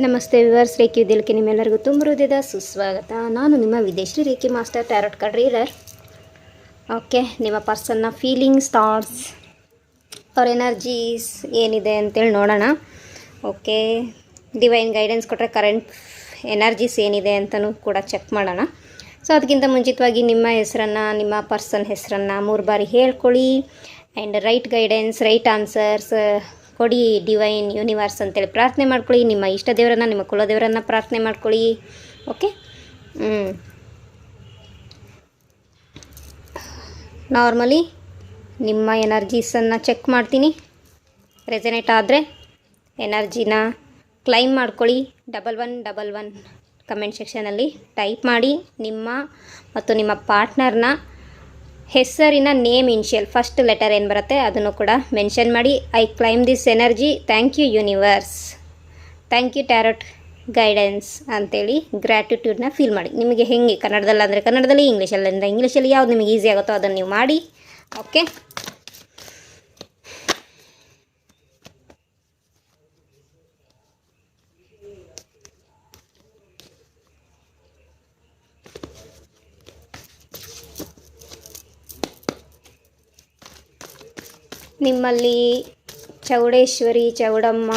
ನಮಸ್ತೆ viewers, reiki ವಿದ್ಯೆಗೆ ನಿಮ್ಮೆಲ್ಲರಿಗೂ ತುಂಬ ಹೃದಯದ ಸುಸ್ವಾಗತ. ನಾನು ನಿಮ್ಮ ವಿದೇಶಿ reiki master tarot card reader. Okay, ನಿಮ್ಮ ಪರ್ಸನ್ನ ಫೀಲಿಂಗ್ಸ್, ಥಾಟ್ಸ್ ಅವ್ರ ಎನರ್ಜೀಸ್ ಏನಿದೆ ಅಂತೇಳಿ ನೋಡೋಣ. ಓಕೆ, ಡಿವೈನ್ ಗೈಡೆನ್ಸ್ ಕೊಟ್ಟರೆ ಕರೆಂಟ್ ಎನರ್ಜೀಸ್ ಏನಿದೆ ಅಂತಲೂ ಕೂಡ ಚೆಕ್ ಮಾಡೋಣ. ಸೊ ಅದಕ್ಕಿಂತ ಮುಂಚಿತವಾಗಿ ನಿಮ್ಮ ಹೆಸರನ್ನು, ನಿಮ್ಮ ಪರ್ಸನ್ ಹೆಸರನ್ನು 3 ಬಾರಿ ಹೇಳ್ಕೊಳ್ಳಿ. And right guidance, right answers ಕೊಡಿ ಡಿವೈನ್ ಯೂನಿವರ್ಸ್ ಅಂತೇಳಿ ಪ್ರಾರ್ಥನೆ ಮಾಡ್ಕೊಳ್ಳಿ. ನಿಮ್ಮ ಇಷ್ಟ ದೇವರನ್ನು, ನಿಮ್ಮ ಕುಲದೇವರನ್ನು ಪ್ರಾರ್ಥನೆ ಮಾಡ್ಕೊಳ್ಳಿ. ಓಕೆ, ನಾರ್ಮಲಿ ನಿಮ್ಮ ಎನರ್ಜೀಸನ್ನು ಚೆಕ್ ಮಾಡ್ತೀನಿ. ರೆಸನೇಟ್ ಆದರೆ ಎನರ್ಜಿನ ಕ್ಲೈಮ್ ಮಾಡ್ಕೊಳ್ಳಿ. 1111 ಕಮೆಂಟ್ ಸೆಕ್ಷನಲ್ಲಿ ಟೈಪ್ ಮಾಡಿ. ನಿಮ್ಮ ಮತ್ತು ನಿಮ್ಮ ಪಾರ್ಟ್ನರ್ನ ಹೆಸರಿನ ನೇಮ್ ಇನ್ಷಿಯಲ್ ಫಸ್ಟ್ ಲೆಟರ್ ಏನು ಬರುತ್ತೆ ಅದನ್ನು ಕೂಡ ಮೆನ್ಷನ್ ಮಾಡಿ. I claim this energy, thank you universe, thank you tarot guidance ಅಂತೇಳಿ ಗ್ರ್ಯಾಟಿಟ್ಯೂಡ್ನ ಫೀಲ್ ಮಾಡಿ. ನಿಮಗೆ ಹೆಂಗೆ ಕನ್ನಡದಲ್ಲಾದರೆ ಕನ್ನಡದಲ್ಲಿ, ಇಂಗ್ಲೀಷಲ್ಲಿಂದ ಇಂಗ್ಲೀಷಲ್ಲಿ ಯಾವ್ದು ನಿಮಗೆ ಈಸಿ ಆಗುತ್ತೋ ಅದನ್ನು ನೀವು ಮಾಡಿ. ಓಕೆ, ನಿಮ್ಮಲ್ಲಿ ಚೌಡೇಶ್ವರಿ, ಚೌಡಮ್ಮ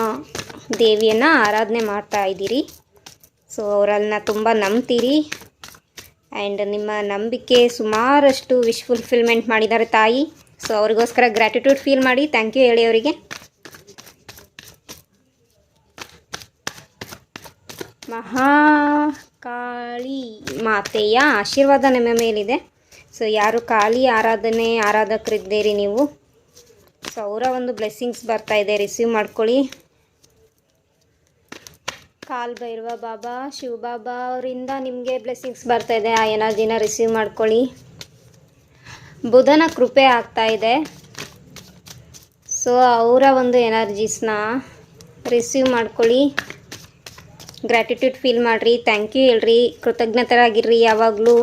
ದೇವಿಯನ್ನು ಆರಾಧನೆ ಮಾಡ್ತಾ ಇದ್ದೀರಿ. ಸೊ ಅವರನ್ನ ತುಂಬ ನಂಬ್ತೀರಿ. ಆ್ಯಂಡ್ ನಿಮ್ಮ ನಂಬಿಕೆ ಸುಮಾರಷ್ಟು ವಿಶ್ ಫುಲ್ಫಿಲ್ಮೆಂಟ್ ಮಾಡಿದ್ದಾರೆ ತಾಯಿ. ಸೊ ಅವ್ರಿಗೋಸ್ಕರ ಗ್ರ್ಯಾಟಿಟ್ಯೂಡ್ ಫೀಲ್ ಮಾಡಿ. ಥ್ಯಾಂಕ್ ಯು ಹೇಳಿ ಅವರಿಗೆ. ಮಹಾಕಾಳಿ ಮಾತೆಯ ಆಶೀರ್ವಾದ ನಿಮ್ಮ ಮೇಲಿದೆ. ಸೊ ಯಾರು ಕಾಳಿ ಆರಾಧಕರಿದ್ದೀರಿ ನೀವು, ಸೊ ಅವರ ಒಂದು ಬ್ಲೆಸ್ಸಿಂಗ್ಸ್ ಬರ್ತಾ ಇದೆ, ರಿಸೀವ್ ಮಾಡ್ಕೊಳ್ಳಿ. ಕಾಲ್ ಭೈರವ ಬಾಬಾ, ಶಿವ ಬಾಬಾ ಅವರಿಂದ ನಿಮಗೆ ಬ್ಲೆಸ್ಸಿಂಗ್ಸ್ ಬರ್ತಾ ಇದೆ. ಆ ಎನರ್ಜಿನ ರಿಸೀವ್ ಮಾಡ್ಕೊಳ್ಳಿ. ಬುಧನ ಕೃಪೆ ಆಗ್ತಾ ಇದೆ. ಸೊ ಅವರ ಒಂದು ಎನರ್ಜೀಸ್ನ ರಿಸೀವ್ ಮಾಡ್ಕೊಳ್ಳಿ. ಗ್ರ್ಯಾಟಿಟ್ಯೂಡ್ ಫೀಲ್ ಮಾಡಿರಿ. ಥ್ಯಾಂಕ್ ಯು ಹೇಳ್ರಿ. ಕೃತಜ್ಞತರಾಗಿರ್ರಿ. ಯಾವಾಗಲೂ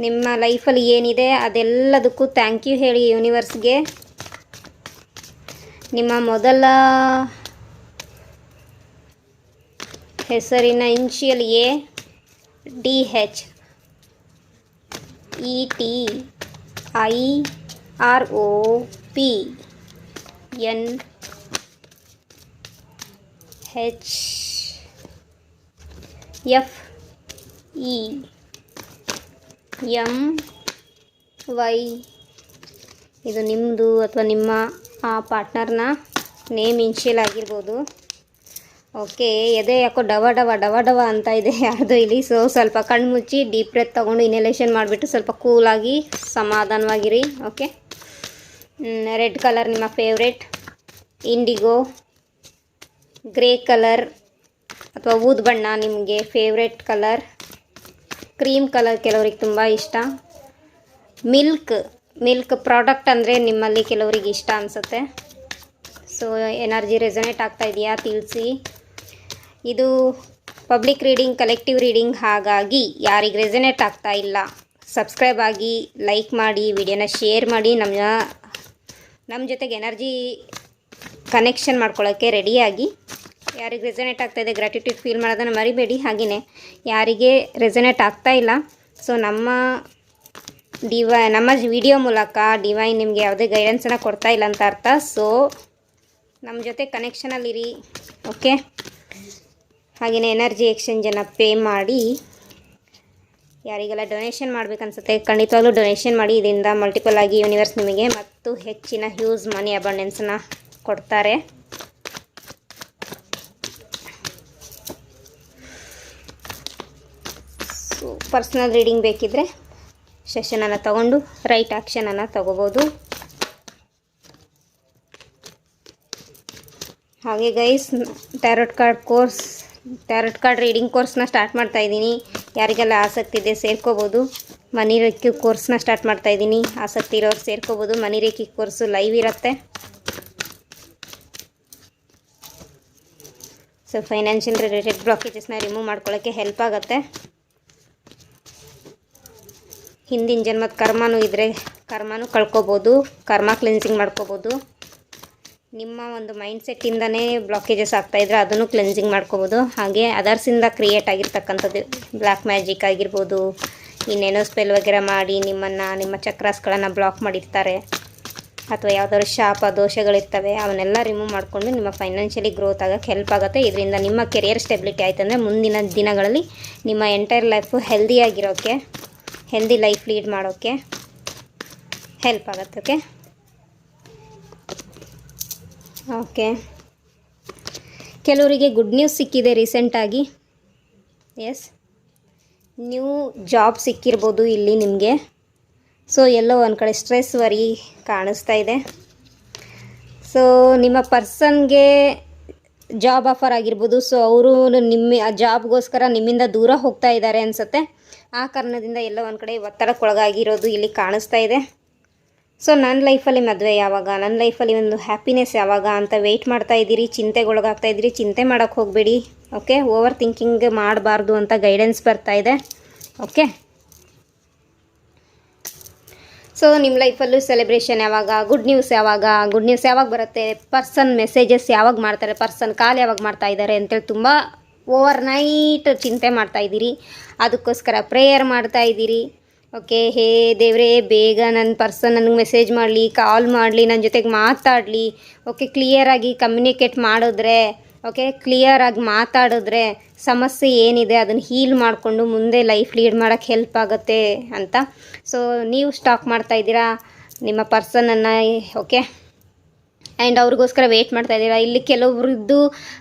ನಿಮ್ಮ ಲೈಫಲ್ಲಿ ಏನಿದೆ ಅದೆಲ್ಲದಕ್ಕೂ ಥ್ಯಾಂಕ್ ಯು ಹೇಳಿ ಯೂನಿವರ್ಸ್ಗೆ. ನಿಮ್ಮ ಮೊದಲ ಹೆಸರಿನ ಇನ್ಷಿಯಲ್ ADH ETIROPNHFEMY. ಇದು ನಿಮ್ಮದು ಅಥವಾ ನಿಮ್ಮ ಆ ಪಾರ್ಟ್ನರ್ನ ನೇಮ್ ಇನ್ಷಿಯಲ್ ಆಗಿರ್ಬೋದು. ಓಕೆ, ಎದೆ ಯಾಕೋ ಡವ ಡವ ಅಂತ ಇದೆ ಯಾರ್ದು ಇಲ್ಲಿ. ಸೊ ಸ್ವಲ್ಪ ಕಣ್ಣು ಮುಚ್ಚಿ ಡೀಪ್ ಬ್ರೆತ್ ತೊಗೊಂಡು ಇನ್ಹಲೇಷನ್ ಮಾಡಿಬಿಟ್ಟು ಸ್ವಲ್ಪ ಕೂಲಾಗಿ ಸಮಾಧಾನವಾಗಿರಿ. ಓಕೆ, ರೆಡ್ ಕಲರ್ ನಿಮ್ಮ ಫೇವ್ರೇಟ್, ಇಂಡಿಗೋ, ಗ್ರೇ ಕಲರ್ ಅಥವಾ ಊದ್ ಬಣ್ಣ ನಿಮಗೆ ಫೇವ್ರೇಟ್ ಕಲರ್, ಕ್ರೀಮ್ ಕಲರ್ ಕೆಲವ್ರಿಗೆ ತುಂಬ ಇಷ್ಟ, ಮಿಲ್ಕ್ ಪ್ರಾಡಕ್ಟ್ ಅಂದರೆ ನಿಮ್ಮಲ್ಲಿ ಕೆಲವರಿಗೆ ಇಷ್ಟ ಅನಿಸುತ್ತೆ. ಸೊ ಎನರ್ಜಿ ರೆಸನೇಟ್ ಆಗ್ತಾ ಇದೆಯಾ ತಿಳಿಸಿ. ಇದು ಪಬ್ಲಿಕ್ ರೀಡಿಂಗ್, ಕಲೆಕ್ಟಿವ್ ರೀಡಿಂಗ್, ಹಾಗಾಗಿ ಯಾರಿಗೆ ರೆಸನೇಟ್ ಆಗ್ತಾ ಇಲ್ಲ ಸಬ್ಸ್ಕ್ರೈಬ್ ಆಗಿ, ಲೈಕ್ ಮಾಡಿ, ವಿಡಿಯೋನ ಶೇರ್ ಮಾಡಿ. ನಮ್ಮ ಜೊತೆಗೆ ಎನರ್ಜಿ ಕನೆಕ್ಷನ್ ಮಾಡ್ಕೊಳ್ಳೋಕ್ಕೆ ರೆಡಿಯಾಗಿ. ಯಾರಿಗೆ ರೆಸನೇಟ್ ಆಗ್ತಾಯಿದೆ ಗ್ರ್ಯಾಟಿಟ್ಯೂಡ್ ಫೀಲ್ ಮಾಡೋದನ್ನು ಮರಿಬೇಡಿ. ಹಾಗೆಯೇ ಯಾರಿಗೆ ರೆಸನೇಟ್ ಆಗ್ತಾ ಇಲ್ಲ, ಸೊ ನಮ್ಮ ವಿಡಿಯೋ ಮೂಲಕ ಡಿವೈನ್ ನಿಮಗೆ ಯಾವುದೇ ಗೈಡೆನ್ಸನ್ನು ಕೊಡ್ತಾ ಇಲ್ಲ ಅಂತ ಅರ್ಥ. ಸೊ ನಮ್ಮ ಜೊತೆ ಕನೆಕ್ಷನಲ್ಲಿರಿ. ಓಕೆ, ಹಾಗೆಯೇ ಎನರ್ಜಿ ಎಕ್ಸ್ಚೇಂಜನ್ನು ಪೇ ಮಾಡಿ. ಯಾರಿಗೆಲ್ಲ ಡೊನೇಷನ್ ಮಾಡಬೇಕನ್ಸುತ್ತೆ ಖಂಡಿತವಾಗ್ಲೂ ಡೊನೇಷನ್ ಮಾಡಿ. ಇದರಿಂದ ಮಲ್ಟಿಪಲ್ ಆಗಿ ಯೂನಿವರ್ಸ್ ನಿಮಗೆ ಮತ್ತು ಹೆಚ್ಚಿನ ಹ್ಯೂಜ್ ಮನಿ ಅಬಂಡೆನ್ಸನ್ನು ಕೊಡ್ತಾರೆ. ಸೊ ಪರ್ಸ್ನಲ್ ರೀಡಿಂಗ್ ಬೇಕಿದ್ದರೆ ಸೆಷನನ್ನು ತಗೊಂಡು ರೈಟ್ ಆ್ಯಕ್ಷನನ್ನು ತಗೋಬೋದು. ಹಾಗೆ ಗೈಸ್, ಟ್ಯಾರೋಟ್ ಕಾರ್ಡ್ ರೀಡಿಂಗ್ ಕೋರ್ಸ್ನ ಸ್ಟಾರ್ಟ್ ಮಾಡ್ತಾಯಿದ್ದೀನಿ. ಯಾರಿಗೆಲ್ಲ ಆಸಕ್ತಿ ಇದೆ ಸೇರ್ಕೋಬೋದು. ಮನಿ ರೇಖಿ ಕೋರ್ಸ್ನ ಸ್ಟಾರ್ಟ್ ಮಾಡ್ತಾಯಿದ್ದೀನಿ. ಆಸಕ್ತಿ ಇರೋರು ಸೇರ್ಕೋಬೋದು. ಮನಿ ರೇಖಿ ಕೋರ್ಸು ಲೈವ್ ಇರುತ್ತೆ. ಸೊ ಫೈನಾನ್ಷಿಯಲ್ ರಿಲೇಟೆಡ್ ಬ್ಲಾಕೇಜಸ್ನ ರಿಮೂವ್ ಮಾಡ್ಕೊಳ್ಳೋಕ್ಕೆ ಹೆಲ್ಪ್ ಆಗುತ್ತೆ. ಹಿಂದಿನ ಜನ್ಮದ ಕರ್ಮನೂ ಇದ್ದರೆ ಕರ್ಮನೂ ಕಳ್ಕೊಬೋದು. ಕರ್ಮ ಕ್ಲೆನ್ಸಿಂಗ್ ಮಾಡ್ಕೋಬೋದು. ನಿಮ್ಮ ಒಂದು ಮೈಂಡ್ಸೆಟ್ಟಿಂದನೇ ಬ್ಲಾಕೇಜಸ್ ಆಗ್ತಾಯಿದ್ರೆ ಅದನ್ನು ಕ್ಲೆನ್ಸಿಂಗ್ ಮಾಡ್ಕೋಬೋದು. ಹಾಗೆ ಅದರ್ಸಿಂದ ಕ್ರಿಯೇಟ್ ಆಗಿರ್ತಕ್ಕಂಥದ್ದು ಬ್ಲ್ಯಾಕ್ ಮ್ಯಾಜಿಕ್ ಆಗಿರ್ಬೋದು, ಇನ್ನೇನೋ ಸ್ಪೆಲ್ ವಗೇರೆ ಮಾಡಿ ನಿಮ್ಮ ಚಕ್ರಾಸ್ಗಳನ್ನು ಬ್ಲಾಕ್ ಮಾಡಿರ್ತಾರೆ, ಅಥವಾ ಯಾವುದಾದ್ರು ಶಾಪ ದೋಷಗಳಿರ್ತವೆ, ಅವನ್ನೆಲ್ಲ ರಿಮೂವ್ ಮಾಡಿಕೊಂಡು ನಿಮ್ಮ ಫೈನಾನ್ಷಿಯಲಿ ಗ್ರೋತ್ ಆಗೋಕ್ಕೆ ಹೆಲ್ಪ್ ಆಗುತ್ತೆ. ಇದರಿಂದ ನಿಮ್ಮ ಕೆರಿಯರ್ ಸ್ಟೆಬಿಲಿಟಿ ಆಯ್ತಂದರೆ ಮುಂದಿನ ದಿನಗಳಲ್ಲಿ ನಿಮ್ಮ ಎಂಟೈರ್ ಲೈಫು ಹೆಲ್ದಿಯಾಗಿರೋಕ್ಕೆ, ಹೆಲ್ದಿ ಲೈಫ್ ಲೀಡ್ ಮಾಡೋಕ್ಕೆ ಹೆಲ್ಪ್ ಆಗುತ್ತೆ. ಓಕೆ, ಕೆಲವರಿಗೆ ಗುಡ್ ನ್ಯೂಸ್ ಸಿಕ್ಕಿದೆ ರೀಸೆಂಟಾಗಿ. ಎಸ್, ನ್ಯೂ ಜಾಬ್ ಸಿಕ್ಕಿರ್ಬೋದು ಇಲ್ಲಿ ನಿಮಗೆ. ಸೊ ಎಲ್ಲೋ ಒಂದು ಕಡೆ ಸ್ಟ್ರೆಸ್ ವರಿ ಕಾಣಿಸ್ತಾ ಇದೆ. ಸೊ ನಿಮ್ಮ ಪರ್ಸನ್ಗೆ ಜಾಬ್ ಆಫರ್ ಆಗಿರ್ಬೋದು. ಸೊ ಅವರು ಆ ಜಾಬ್ಗೋಸ್ಕರ ನಿಮ್ಮಿಂದ ದೂರ ಹೋಗ್ತಾ ಇದ್ದಾರೆ ಅನಿಸುತ್ತೆ. ಆ ಕಾರಣದಿಂದ ಎಲ್ಲೋ ಒಂದು ಕಡೆ ಒತ್ತಡಕ್ಕೊಳಗಾಗಿರೋದು ಇಲ್ಲಿ ಕಾಣಿಸ್ತಾ ಇದೆ. ಸೊ ನನ್ನ ಲೈಫಲ್ಲಿ ಮದುವೆ ಯಾವಾಗ, ನನ್ನ ಲೈಫಲ್ಲಿ ಒಂದು ಹ್ಯಾಪಿನೆಸ್ ಯಾವಾಗ ಅಂತ ವೆಯ್ಟ್ ಮಾಡ್ತಾ ಇದ್ದೀರಿ, ಚಿಂತೆಗೊಳಗಾಗ್ತಾ ಇದ್ದೀರಿ. ಚಿಂತೆ ಮಾಡೋಕ್ಕೆ ಹೋಗಬೇಡಿ. ಓಕೆ, ಓವರ್ ಥಿಂಕಿಂಗ್ ಮಾಡಬಾರ್ದು ಅಂತ ಗೈಡೆನ್ಸ್ ಬರ್ತಾ ಇದೆ. ಓಕೆ, ಸೊ ನಿಮ್ಮ ಲೈಫಲ್ಲೂ ಸೆಲೆಬ್ರೇಷನ್ ಯಾವಾಗ, ಗುಡ್ ನ್ಯೂಸ್ ಯಾವಾಗ ಬರುತ್ತೆ, ಪರ್ಸನ್ ಮೆಸೇಜಸ್ ಯಾವಾಗ ಮಾಡ್ತಾರೆ, ಪರ್ಸನ್ ಕಾಲ್ ಯಾವಾಗ ಮಾಡ್ತಾ ಇದ್ದಾರೆ ಅಂತೇಳಿ ತುಂಬ ಓವರ್ ನೈಟ್ ಚಿಂತೆ ಮಾಡ್ತಾ ಇದ್ದೀರಿ. ಅದಕ್ಕೋಸ್ಕರ ಪ್ರೇಯರ್ ಮಾಡ್ತಾ ಇದ್ದೀರಿ. ಓಕೆ, ಹೇ ದೇವರೇ, ಬೇಗ ನನ್ನ ಪರ್ಸನ್ ನನಗೆ ಮೆಸೇಜ್ ಮಾಡಲಿ, ಕಾಲ್ ಮಾಡಲಿ, ನನ್ನ ಜೊತೆಗೆ ಮಾತಾಡಲಿ. ಓಕೆ, ಕ್ಲಿಯರಾಗಿ ಕಮ್ಯುನಿಕೇಟ್ ಮಾಡಿದ್ರೆ, ಓಕೆ, ಕ್ಲಿಯರಾಗಿ ಮಾತಾಡಿದ್ರೆ ಸಮಸ್ಯೆ ಏನಿದೆ ಅದನ್ನು ಹೀಲ್ ಮಾಡಿಕೊಂಡು ಮುಂದೆ ಲೈಫ್ ಲೀಡ್ ಮಾಡೋಕ್ಕೆ ಹೆಲ್ಪ್ ಆಗುತ್ತೆ ಅಂತ. ಸೊ ನೀವು ಸ್ಟಾಕ್ ಮಾಡ್ತಾ ಇದ್ದೀರಾ ನಿಮ್ಮ ಪರ್ಸನನ್ನು. ಓಕೆ, ಆ್ಯಂಡ್ ಅವ್ರಿಗೋಸ್ಕರ ವೆಯ್ಟ್ ಮಾಡ್ತಾ ಇದ್ದೀರಾ. ಇಲ್ಲಿ ಕೆಲವ್ರದ್ದು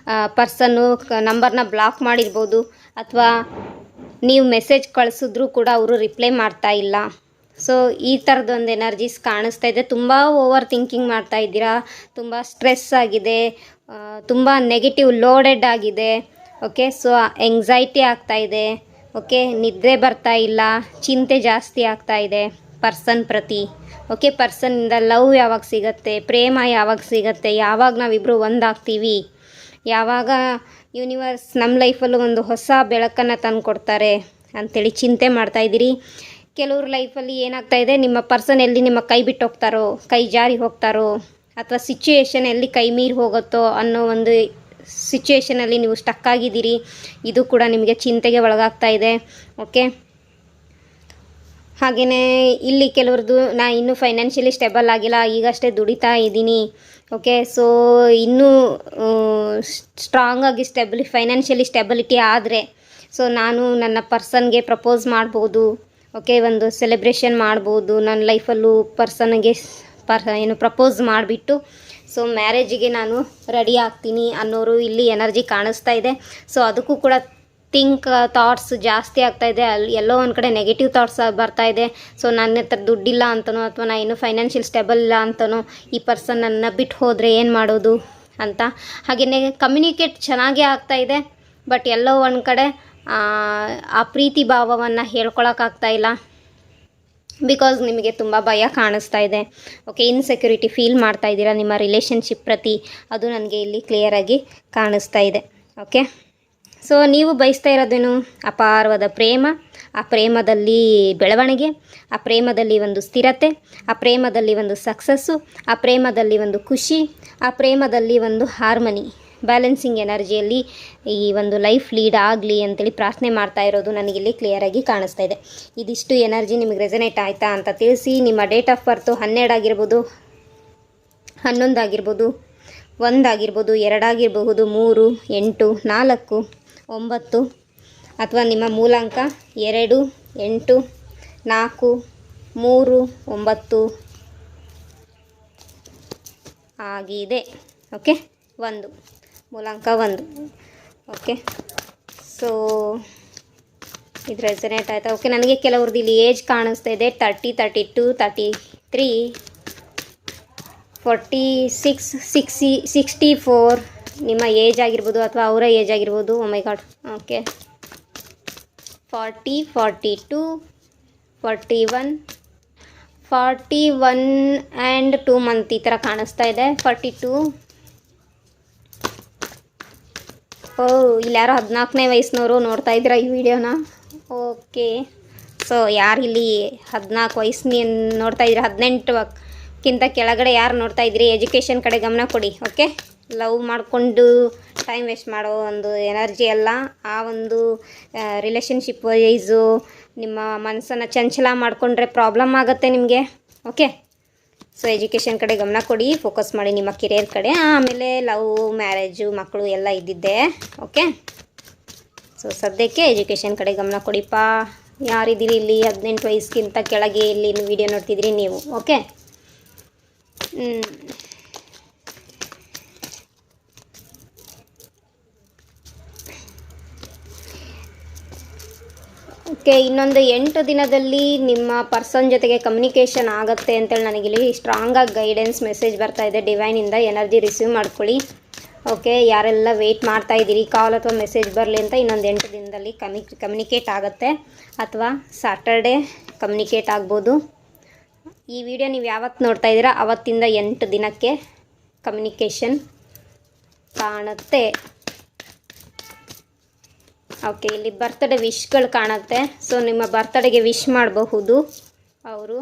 ಪರ್ಸನ್ನು ನಂಬರ್ನ ಬ್ಲಾಕ್ ಮಾಡಿರ್ಬೋದು, ಅಥವಾ ನೀವು ಮೆಸೇಜ್ ಕಳಿಸಿದ್ರೂ ಕೂಡ ಅವರು ರಿಪ್ಲೈ ಮಾಡ್ತಾ ಇಲ್ಲ. ಸೊ ಈ ಥರದೊಂದು ಎನರ್ಜೀಸ್ ಕಾಣಿಸ್ತಾ ಇದೆ. ತುಂಬ ಓವರ್ ಥಿಂಕಿಂಗ್ ಮಾಡ್ತಾ ಇದ್ದೀರಾ, ತುಂಬ ಸ್ಟ್ರೆಸ್ ಆಗಿದೆ, ತುಂಬ ನೆಗೆಟಿವ್ ಲೋಡೆಡ್ ಆಗಿದೆ. ಓಕೆ, ಸೊ ಎಂಗ್ಸೈಟಿ ಆಗ್ತಾ ಇದೆ. ಓಕೆ, ನಿದ್ರೆ ಬರ್ತಾ ಇಲ್ಲ, ಚಿಂತೆ ಜಾಸ್ತಿ ಆಗ್ತಾ ಇದೆ ಪರ್ಸನ್ ಪ್ರತಿ. ಓಕೆ, ಪರ್ಸನ್ನಿಂದ ಲವ್ ಯಾವಾಗ ಸಿಗುತ್ತೆ, ಪ್ರೇಮ ಯಾವಾಗ ಸಿಗುತ್ತೆ, ಯಾವಾಗ ನಾವಿಬ್ಬರು ಒಂದಾಗ್ತೀವಿ, ಯಾವಾಗ ಯೂನಿವರ್ಸ್ ನಮ್ಮ ಲೈಫಲ್ಲೂ ಒಂದು ಹೊಸ ಬೆಳಕನ್ನು ತಂದು ಕೊಡ್ತಾರೆ ಅಂಥೇಳಿ ಚಿಂತೆ ಮಾಡ್ತಾಯಿದ್ದೀರಿ. ಕೆಲವ್ರ ಲೈಫಲ್ಲಿ ಏನಾಗ್ತಾ ಇದೆ, ನಿಮ್ಮ ಪರ್ಸನ್ ಎಲ್ಲಿ ನಿಮ್ಮ ಕೈ ಬಿಟ್ಟು ಹೋಗ್ತಾರೋ, ಕೈ ಜಾರಿ ಹೋಗ್ತಾರೋ, ಅಥವಾ ಸಿಚುಯೇಷನ್ ಎಲ್ಲಿ ಕೈ ಮೀರಿ ಹೋಗುತ್ತೋ ಅನ್ನೋ ಒಂದು ಸಿಚುಯೇಷನಲ್ಲಿ ನೀವು ಸ್ಟಕ್ ಆಗಿದ್ದೀರಿ. ಇದು ಕೂಡ ನಿಮಗೆ ಚಿಂತೆಗೆ ಒಳಗಾಗ್ತಾ ಇದೆ. ಓಕೆ, ಹಾಗೆಯೇ ಇಲ್ಲಿ ಕೆಲವ್ರದ್ದು ಇನ್ನೂ ಫೈನಾನ್ಷಿಯಲಿ ಸ್ಟೇಬಲ್ ಆಗಿಲ್ಲ, ಈಗಷ್ಟೇ ದುಡಿತಾ ಇದ್ದೀನಿ. ಓಕೆ, ಸೊ ಇನ್ನೂ ಸ್ಟ್ರಾಂಗಾಗಿ ಫೈನಾನ್ಷಿಯಲಿ ಸ್ಟೆಬಿಲಿಟಿ ಆದರೆ ಸೊ ನಾನು ನನ್ನ ಪರ್ಸನ್ಗೆ ಪ್ರಪೋಸ್ ಮಾಡ್ಬೋದು. ಓಕೆ, ಒಂದು ಸೆಲೆಬ್ರೇಷನ್ ಮಾಡ್ಬೋದು ನನ್ನ ಲೈಫಲ್ಲೂ ಪರ್ಸನ್ಗೆ ಪ್ರಪೋಸ್ ಮಾಡಿಬಿಟ್ಟು ಸೊ ಮ್ಯಾರೇಜಿಗೆ ನಾನು ರೆಡಿ ಆಗ್ತೀನಿ ಅನ್ನೋರು ಇಲ್ಲಿ ಎನರ್ಜಿ ಕಾಣಿಸ್ತಾ ಇದೆ. ಸೊ ಅದಕ್ಕೂ ಕೂಡ ಥಾಟ್ಸ್ ಜಾಸ್ತಿ ಆಗ್ತಾ ಇದೆ. ಅಲ್ಲಿ ಎಲ್ಲೋ ಒಂದು ಕಡೆ ನೆಗೆಟಿವ್ ಥಾಟ್ಸ್ ಬರ್ತಾ ಇದೆ. ಸೊ ನನ್ನ ಹತ್ರ ದುಡ್ಡಿಲ್ಲ ಅಂತನೋ, ಅಥವಾ ನಾನು ಇನ್ನೂ ಫೈನಾನ್ಷಿಯಲ್ ಸ್ಟೇಬಲ್ ಇಲ್ಲ ಅಂತನೋ, ಈ ಪರ್ಸನ್ ನನ್ನ ಬಿಟ್ಟು ಹೋದರೆ ಏನು ಮಾಡೋದು ಅಂತ. ಹಾಗೆಯೇ ಕಮ್ಯುನಿಕೇಟ್ ಚೆನ್ನಾಗೇ ಆಗ್ತಾ ಇದೆ, ಬಟ್ ಎಲ್ಲೋ ಒಂದು ಕಡೆ ಆ ಪ್ರೀತಿ ಭಾವವನ್ನು ಹೇಳ್ಕೊಳಕ್ಕಾಗ್ತಾ ಇಲ್ಲ. ಬಿಕಾಸ್ ನಿಮಗೆ ತುಂಬ ಭಯ ಕಾಣಿಸ್ತಾ ಇದೆ. ಓಕೆ, ಇನ್ಸೆಕ್ಯೂರಿಟಿ ಫೀಲ್ ಮಾಡ್ತಾ ಇದ್ದೀರಾ ನಿಮ್ಮ ರಿಲೇಷನ್ಶಿಪ್ ಪ್ರತಿ, ಅದು ನನಗೆ ಇಲ್ಲಿ ಕ್ಲಿಯರಾಗಿ ಕಾಣಿಸ್ತಾ ಇದೆ. ಓಕೆ, ಸೊ ನೀವು ಬಯಸ್ತಾ ಇರೋದೇನು, ಅಪಾರವಾದ ಪ್ರೇಮ, ಆ ಪ್ರೇಮದಲ್ಲಿ ಬೆಳವಣಿಗೆ, ಆ ಪ್ರೇಮದಲ್ಲಿ ಒಂದು ಸ್ಥಿರತೆ, ಆ ಪ್ರೇಮದಲ್ಲಿ ಒಂದು ಸಕ್ಸಸ್ಸು, ಆ ಪ್ರೇಮದಲ್ಲಿ ಒಂದು ಖುಷಿ, ಆ ಪ್ರೇಮದಲ್ಲಿ ಒಂದು ಹಾರ್ಮನಿ, ಬ್ಯಾಲೆನ್ಸಿಂಗ್ ಎನರ್ಜಿಯಲ್ಲಿ ಈ ಒಂದು ಲೈಫ್ ಲೀಡ್ ಆಗಲಿ ಅಂತೇಳಿ ಪ್ರಾರ್ಥನೆ ಮಾಡ್ತಾ ಇರೋದು ನನಗಿಲ್ಲಿ ಕ್ಲಿಯರಾಗಿ ಕಾಣಿಸ್ತಾ ಇದೆ. ಇದಿಷ್ಟು ಎನರ್ಜಿ ನಿಮಗೆ ರೆಸನೇಟ್ ಆಯಿತಾ ಅಂತ ತಿಳಿಸಿ. ನಿಮ್ಮ ಡೇಟ್ ಆಫ್ ಬರ್ತು 12 ಆಗಿರ್ಬೋದು, 11 ಆಗಿರ್ಬೋದು, 1 ಆಗಿರ್ಬೋದು, 2 ಆಗಿರಬಹುದು, 3, 8, 4, 9, ಅಥವಾ ನಿಮ್ಮ ಮೂಲಾಂಕ 2, 8, 4, 3, 9 ಆಗಿದೆ. ಓಕೆ, 1 ಮೂಲಾಂಕ 1. ಓಕೆ, ಸೊ ಇದು ರೆಸನೇಟ್ ಆಯಿತಾ? ಓಕೆ, ನನಗೆ ಕೆಲವ್ರದ್ದು ಇಲ್ಲಿ ಏಜ್ ಕಾಣಿಸ್ತಾ ಇದೆ 30, 32, 33, 46, 64 ನಿಮ್ಮ ಏಜ್ ಆಗಿರ್ಬೋದು, ಅಥವಾ ಅವರ ಏಜ್ ಆಗಿರ್ಬೋದು. ಓ ಮೈ ಗಾಡ್. ಓಕೆ, 40, 42, 41 ಆ್ಯಂಡ್ 2 ಮಂತ್ ಈ ಥರ ಕಾಣಿಸ್ತಾ ಇದೆ. 42. ಇಲ್ಲಿ ಯಾರೋ 14ನೇ ವಯಸ್ಸಿನವರು ನೋಡ್ತಾ ಇದ್ದೀರಾ ಈ ವಿಡಿಯೋನ. ಓಕೆ, ಸೊ ಯಾರು ಇಲ್ಲಿ 14 ವಯಸ್ಸಿನ ನೋಡ್ತಾ ಇದ್ದೀರಾ, 18 ಕ್ಕಿಂತ ಕೆಳಗಡೆ ಯಾರು ನೋಡ್ತಾ ಇದ್ದೀರಿ ಎಜುಕೇಷನ್ ಕಡೆ ಗಮನ ಕೊಡಿ. ಓಕೆ, ಲವ್ ಮಾಡಿಕೊಂಡು ಟೈಮ್ ವೇಸ್ಟ್ ಮಾಡೋ ಒಂದು ಎನರ್ಜಿ ಅಲ್ಲ. ಆ ಒಂದು ರಿಲೇಷನ್ಶಿಪ್ ವೈಸು ನಿಮ್ಮ ಮನಸ್ಸನ್ನು ಚಂಚಲ ಮಾಡಿಕೊಂಡ್ರೆ ಪ್ರಾಬ್ಲಮ್ ಆಗುತ್ತೆ ನಿಮಗೆ. ಓಕೆ, ಸೊ ಎಜುಕೇಷನ್ ಕಡೆ ಗಮನ ಕೊಡಿ, ಫೋಕಸ್ ಮಾಡಿ ನಿಮ್ಮ ಕೆರಿಯರ್ ಕಡೆ. ಆಮೇಲೆ ಲವ್, ಮ್ಯಾರೇಜು, ಮಕ್ಕಳು ಎಲ್ಲ ಇದ್ದಿದ್ದೆ. ಓಕೆ, ಸೊ ಸದ್ಯಕ್ಕೆ ಎಜುಕೇಷನ್ ಕಡೆ ಗಮನ ಕೊಡಿಪ್ಪ. ಯಾರಿದ್ದೀರಿ ಇಲ್ಲಿ 18 ವಯಸ್ಸಿಗಿಂತ ಕೆಳಗೆ ಇಲ್ಲಿ ವಿಡಿಯೋ ನೋಡ್ತಿದ್ದೀರಿ ನೀವು. ಓಕೆ, ಓಕೆ, ಇನ್ನೊಂದು 8 ದಿನದಲ್ಲಿ ನಿಮ್ಮ ಪರ್ಸನ್ ಜೊತೆಗೆ ಕಮ್ಯುನಿಕೇಷನ್ ಆಗುತ್ತೆ ಅಂತೇಳಿ ನನಗಿಲ್ಲಿ ಸ್ಟ್ರಾಂಗಾಗಿ ಗೈಡೆನ್ಸ್ ಮೆಸೇಜ್ ಬರ್ತಾ ಇದೆ ಡಿವೈನಿಂದ. ಎನರ್ಜಿ ರಿಸೀವ್ ಮಾಡ್ಕೊಳ್ಳಿ. ಓಕೆ, ಯಾರೆಲ್ಲ ವೆಯ್ಟ್ ಮಾಡ್ತಾ ಇದ್ದೀರಿ ಕಾಲ್ ಅಥವಾ ಮೆಸೇಜ್ ಬರಲಿ ಅಂತ, ಇನ್ನೊಂದು 8 ದಿನದಲ್ಲಿ ಕಮ್ಯುನಿಕೇಟ್ ಆಗುತ್ತೆ, ಅಥವಾ ಸಾಟರ್ಡೆ ಕಮ್ಯುನಿಕೇಟ್ ಆಗ್ಬೋದು. ಈ ವಿಡಿಯೋ ನೀವು ಯಾವತ್ತು ನೋಡ್ತಾ ಇದ್ದೀರಾ ಅವತ್ತಿಂದ 8 ದಿನಕ್ಕೆ ಕಮ್ಯುನಿಕೇಷನ್ ಕಾಣುತ್ತೆ. ಓಕೆ, ಇಲ್ಲಿ ಬರ್ತ್ಡೇ ವಿಶ್ಗಳು ಕಾಣುತ್ತೆ. ಸೊ ನಿಮ್ಮ ಬರ್ತ್ಡೇಗೆ ವಿಶ್ ಮಾಡಬಹುದು ಅವರು.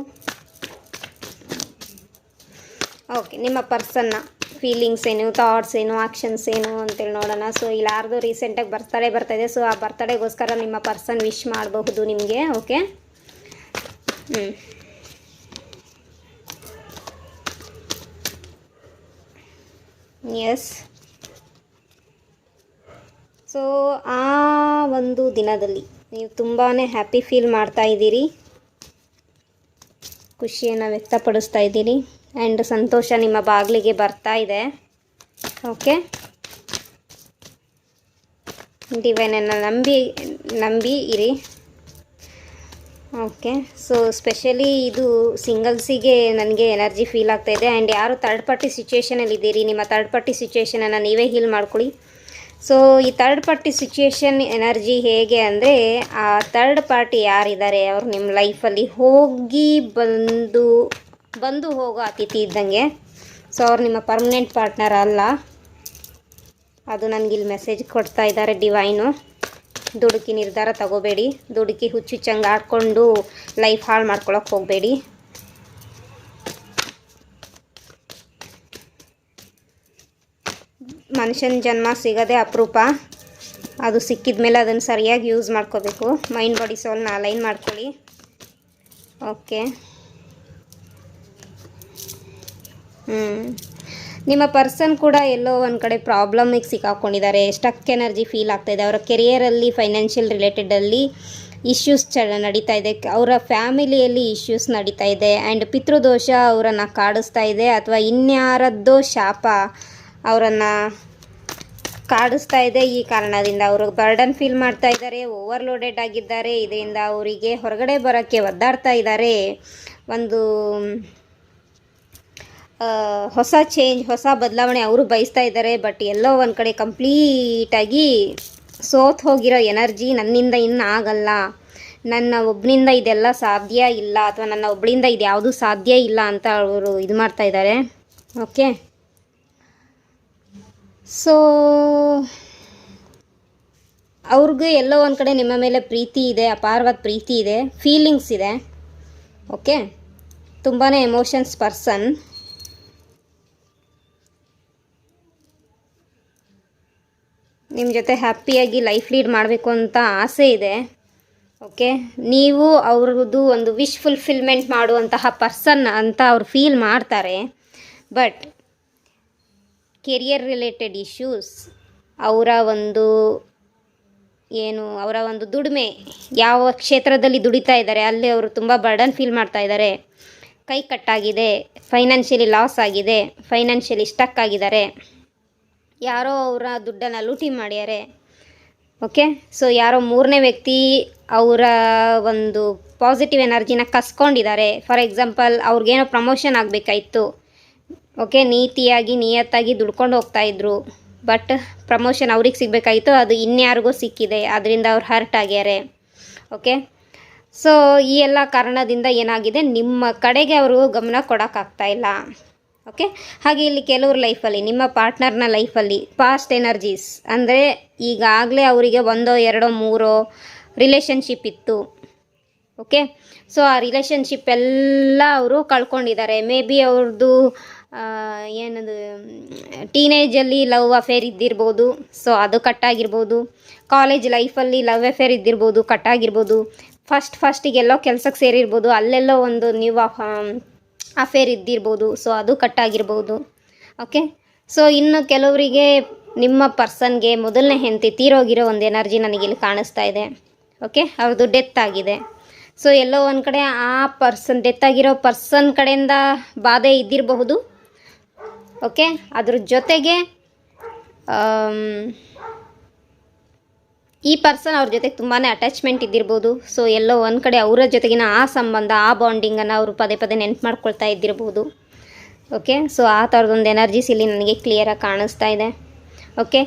ಓಕೆ, ನಿಮ್ಮ ಪರ್ಸನ್ನ ಫೀಲಿಂಗ್ಸ್ ಏನು, ಥಾಟ್ಸ್ ಏನು, ಆ್ಯಕ್ಷನ್ಸ್ ಏನು ಅಂತೇಳಿ ನೋಡೋಣ. ಸೊ ಇಲ್ಲಿ ಯಾರ್ದು ರೀಸೆಂಟಾಗಿ ಬರ್ತಾಯಿದೆ. ಸೊ ಆ ಬರ್ತ್ಡೇಗೋಸ್ಕರ ನಿಮ್ಮ ಪರ್ಸನ್ ವಿಶ್ ಮಾಡಬಹುದು ನಿಮಗೆ. Okay, S. ಸೊ ಆ ಒಂದು ದಿನದಲ್ಲಿ ನೀವು ತುಂಬಾ ಹ್ಯಾಪಿ ಫೀಲ್ ಮಾಡ್ತಾ ಇದ್ದೀರಿ, ಖುಷಿಯನ್ನು ವ್ಯಕ್ತಪಡಿಸ್ತಾ ಇದ್ದೀರಿ, ಆ್ಯಂಡ್ ಸಂತೋಷ ನಿಮ್ಮ ಬಾಗಿಲಿಗೆ ಬರ್ತಾ ಇದೆ. ಓಕೆ, ಡಿವೈನನ್ನು ನಂಬಿ ಇರಿ. ಓಕೆ, ಸೊ ಸ್ಪೆಷಲಿ ಇದು ಸಿಂಗಲ್ಸಿಗೆ ನನಗೆ ಎನರ್ಜಿ ಫೀಲ್ ಆಗ್ತಾ ಇದೆ. ಆ್ಯಂಡ್ ಯಾರು ಥರ್ಡ್ ಪಾರ್ಟಿ ಸಿಚುವೇಷನಲ್ಲಿ ಇದ್ದೀರಿ, ನಿಮ್ಮ ಥರ್ಡ್ ಪಾರ್ಟಿ ಸಿಚುವೇಷನನ್ನು ನೀವೇ ಹೀಲ್ ಮಾಡ್ಕೊಳ್ಳಿ. ಸೊ ಈ ಥರ್ಡ್ ಪಾರ್ಟಿ ಸಿಚುವೇಷನ್ ಎನರ್ಜಿ ಹೇಗೆ ಅಂದರೆ, ಆ ಥರ್ಡ್ ಪಾರ್ಟಿ ಯಾರಿದ್ದಾರೆ ಅವರು ನಿಮ್ಮ ಲೈಫಲ್ಲಿ ಬಂದು ಹೋಗೋ ಅತಿಥಿ ಇದ್ದಂಗೆ. ಸೊ ಅವ್ರು ನಿಮ್ಮ ಪರ್ಮನೆಂಟ್ ಪಾರ್ಟ್ನರ್ ಅಲ್ಲ, ಅದು ನನಗಿಲ್ಲಿ ಮೆಸೇಜ್ ಕೊಡ್ತಾ ಇದ್ದಾರೆ ಡಿವೈನು. ದುಡುಕಿ ನಿರ್ಧಾರ ತಗೋಬೇಡಿ, ದುಡುಕಿ ಹುಚ್ಚುಚ್ಚಂಗೆ ಆಡ್ಕೊಂಡು ಲೈಫ್ ಹಾಳು ಮಾಡ್ಕೊಳಕ್ಕೆ ಹೋಗಬೇಡಿ. ಮನುಷ್ಯನ ಜನ್ಮ ಸಿಗೋದೇ ಅಪರೂಪ. ಅದು ಸಿಕ್ಕಿದ ಮೇಲೆ ಅದನ್ನು ಸರಿಯಾಗಿ ಯೂಸ್ ಮಾಡ್ಕೋಬೇಕು. ಮೈಂಡ್, ಬಾಡಿ, ಸೋಲ್ನ ಅಲೈನ್ ಮಾಡ್ಕೊಳ್ಳಿ. ಓಕೆ, ನಿಮ್ಮ ಪರ್ಸನ್ ಕೂಡ ಎಲ್ಲೋ ಒಂದು ಕಡೆ ಪ್ರಾಬ್ಲಮಿಗೆ ಸಿಕ್ಕಾಕೊಂಡಿದ್ದಾರೆ. ಸ್ಟಕ್ ಎನರ್ಜಿ ಫೀಲ್ ಆಗ್ತಾಯಿದೆ. ಅವರ ಕೆರಿಯರಲ್ಲಿ, ಫೈನಾನ್ಷಿಯಲ್ ರಿಲೇಟೆಡಲ್ಲಿ ಇಶ್ಯೂಸ್ ನಡೀತಾ ಇದೆ. ಅವರ ಫ್ಯಾಮಿಲಿಯಲ್ಲಿ ಇಶ್ಯೂಸ್ ನಡೀತಾ ಇದೆ. ಆ್ಯಂಡ್ ಪಿತೃದೋಷ ಅವರನ್ನು ಕಾಡಿಸ್ತಾ ಇದೆ, ಅಥವಾ ಇನ್ಯಾರದ್ದೋ ಶಾಪ ಅವರನ್ನು ಕಾಡಿಸ್ತಾ ಇದೆ. ಈ ಕಾರಣದಿಂದ ಅವರು ಬರ್ಡನ್ ಫೀಲ್ ಮಾಡ್ತಾ ಇದ್ದಾರೆ, ಓವರ್ಲೋಡೆಡ್ ಆಗಿದ್ದಾರೆ. ಇದರಿಂದ ಅವರಿಗೆ ಹೊರಗಡೆ ಬರೋಕ್ಕೆ ಒದ್ದಾಡ್ತಾ ಇದ್ದಾರೆ. ಒಂದು ಹೊಸ ಬದಲಾವಣೆ ಅವರು ಬಯಸ್ತಾ ಇದ್ದಾರೆ. ಬಟ್ ಎಲ್ಲೋ ಒಂದು ಕಡೆ ಕಂಪ್ಲೀಟಾಗಿ ಸೋತ್ ಹೋಗಿರೋ ಎನರ್ಜಿ, ನನ್ನಿಂದ ಇನ್ನು ಆಗಲ್ಲ, ನನ್ನ ಒಬ್ಬನಿಂದ ಇದೆಲ್ಲ ಸಾಧ್ಯ ಇಲ್ಲ, ಅಥವಾ ನನ್ನ ಒಬ್ಬಳಿಂದ ಇದು ಯಾವುದೂ ಸಾಧ್ಯ ಇಲ್ಲ ಅಂತ ಅವರು ಇದು ಮಾಡ್ತಾ ಇದ್ದಾರೆ. ಓಕೆ, ಸೊ ಅವ್ರಿಗೆ ಎಲ್ಲೋ ಒಂದು ಕಡೆ ನಿಮ್ಮ ಮೇಲೆ ಪ್ರೀತಿ ಇದೆ, ಅಪಾರವಾದ ಪ್ರೀತಿ ಇದೆ, ಫೀಲಿಂಗ್ಸ್ ಇದೆ. ಓಕೆ, ತುಂಬಾ ಎಮೋಷನ್ಸ್ ಪರ್ಸನ್. ನಿಮ್ಮ ಜೊತೆ ಹ್ಯಾಪಿಯಾಗಿ ಲೈಫ್ ಲೀಡ್ ಮಾಡಬೇಕು ಅಂತ ಆಸೆ ಇದೆ. ಓಕೆ, ನೀವು ಅವ್ರದ್ದು ಒಂದು ವಿಶ್ ಫುಲ್ಫಿಲ್ಮೆಂಟ್ ಮಾಡುವಂತಹ ಪರ್ಸನ್ ಅಂತ ಅವ್ರು ಫೀಲ್ ಮಾಡ್ತಾರೆ. ಬಟ್ ಕೆರಿಯರ್ ರಿಲೇಟೆಡ್ ಇಶ್ಯೂಸ್, ಅವರ ಒಂದು ದುಡಿಮೆ, ಯಾವ ಕ್ಷೇತ್ರದಲ್ಲಿ ದುಡಿತಾ ಇದ್ದಾರೆ ಅಲ್ಲಿ ಅವರು ತುಂಬ ಬರ್ಡನ್ ಫೀಲ್ ಮಾಡ್ತಾ ಇದ್ದಾರೆ. ಕೈ ಕಟ್ಟಾಗಿದೆ, ಫೈನಾನ್ಷಿಯಲಿ ಲಾಸ್ ಆಗಿದೆ, ಫೈನಾನ್ಷಿಯಲಿ ಸ್ಟಕ್ ಆಗಿದ್ದಾರೆ. ಯಾರೋ ಅವರ ದುಡ್ಡನ್ನು ಲೂಟಿ ಮಾಡ್ಯಾರೆ. ಓಕೆ, ಸೊ ಯಾರೋ ಮೂರನೇ ವ್ಯಕ್ತಿ ಅವರ ಒಂದು ಪಾಸಿಟಿವ್ ಎನರ್ಜಿನ ಕಸ್ಕೊಂಡಿದ್ದಾರೆ. ಫಾರ್ ಎಕ್ಸಾಂಪಲ್, ಅವ್ರಿಗೇನೋ ಪ್ರಮೋಷನ್ ಆಗಬೇಕಾಯಿತು. ಓಕೆ, ನಿಯತ್ತಾಗಿ ದುಡ್ಕೊಂಡು ಹೋಗ್ತಾಯಿದ್ರು. ಬಟ್ ಪ್ರಮೋಷನ್ ಅವ್ರಿಗೆ ಸಿಗಬೇಕಾಗಿತ್ತು, ಅದು ಇನ್ಯಾರಿಗೂ ಸಿಕ್ಕಿದೆ. ಅದರಿಂದ ಅವ್ರು ಹರ್ಟ್ ಆಗ್ಯಾರೆ. ಓಕೆ, ಸೊ ಈ ಎಲ್ಲ ಕಾರಣದಿಂದ ಏನಾಗಿದೆ, ನಿಮ್ಮ ಕಡೆಗೆ ಅವರು ಗಮನ ಕೊಡೋಕ್ಕಾಗ್ತಾಯಿಲ್ಲ. ಓಕೆ, ಹಾಗೆ ಇಲ್ಲಿ ಕೆಲವ್ರ ಲೈಫಲ್ಲಿ, ನಿಮ್ಮ ಪಾರ್ಟ್ನರ್ನ ಲೈಫಲ್ಲಿ ಪಾಸ್ಟ್ ಎನರ್ಜೀಸ್ ಅಂದರೆ ಈಗಾಗಲೇ ಅವರಿಗೆ 1, 2, 3 ರಿಲೇಷನ್ಶಿಪ್ ಇತ್ತು. ಓಕೆ. ಸೊ ಆ ರಿಲೇಷನ್ಶಿಪ್ ಎಲ್ಲ ಅವರು ಕಳ್ಕೊಂಡಿದ್ದಾರೆ. ಮೇ ಬಿ ಅವ್ರದ್ದು ಏನದು ಟೀನೇಜಲ್ಲಿ ಲವ್ ಅಫೇರ್ ಇದ್ದಿರ್ಬೋದು, ಸೊ ಅದು ಕಟ್ಟಾಗಿರ್ಬೋದು. ಕಾಲೇಜ್ ಲೈಫಲ್ಲಿ ಲವ್ ಅಫೇರ್ ಇದ್ದಿರ್ಬೋದು, ಕಟ್ಟಾಗಿರ್ಬೋದು. ಫಸ್ಟಿಗೆಲ್ಲೋ ಕೆಲಸಕ್ಕೆ ಸೇರಿರ್ಬೋದು, ಅಲ್ಲೆಲ್ಲೋ ಒಂದು ನ್ಯೂ ಅಫೇರ್ ಇದ್ದಿರ್ಬೋದು, ಸೊ ಅದು ಕಟ್ಟಾಗಿರ್ಬೋದು. ಓಕೆ. ಸೊ ಇನ್ನು ಕೆಲವರಿಗೆ ನಿಮ್ಮ ಪರ್ಸನ್ಗೆ ಮೊದಲನೇ ಹೆಂಡತಿ ತೀರೋಗಿರೋ ಒಂದು ಎನರ್ಜಿ ನನಗಿಲ್ಲಿ ಕಾಣಿಸ್ತಾ ಇದೆ. ಓಕೆ. ಅವ್ರದ್ದು ಡೆತ್ ಆಗಿದೆ. ಸೊ ಎಲ್ಲೋ ಒಂದು ಕಡೆ ಆ ಡೆತ್ ಆಗಿರೋ ಪರ್ಸನ್ ಕಡೆಯಿಂದ ಬಾಧೆ ಇದ್ದಿರಬಹುದು. ಓಕೆ. ಅದ್ರ ಜೊತೆಗೆ ಈ ಪರ್ಸನ್ ಅವ್ರ ಜೊತೆಗೆ ತುಂಬಾ ಅಟ್ಯಾಚ್ಮೆಂಟ್ ಇದ್ದಿರ್ಬೋದು. ಸೊ ಎಲ್ಲೋ ಒಂದು ಕಡೆ ಅವರ ಜೊತೆಗಿನ ಆ ಸಂಬಂಧ, ಆ ಬಾಂಡಿಂಗನ್ನು ಅವರು ಪದೇ ಪದೇ ನೆನ್ಪು ಮಾಡ್ಕೊಳ್ತಾ ಇದ್ದಿರ್ಬೋದು. ಓಕೆ. ಸೊ ಆ ಥರದೊಂದು ಎನರ್ಜೀಸ್ ಇಲ್ಲಿ ನನಗೆ ಕ್ಲಿಯರಾಗಿ ಕಾಣಿಸ್ತಾ ಇದೆ. ಓಕೆ.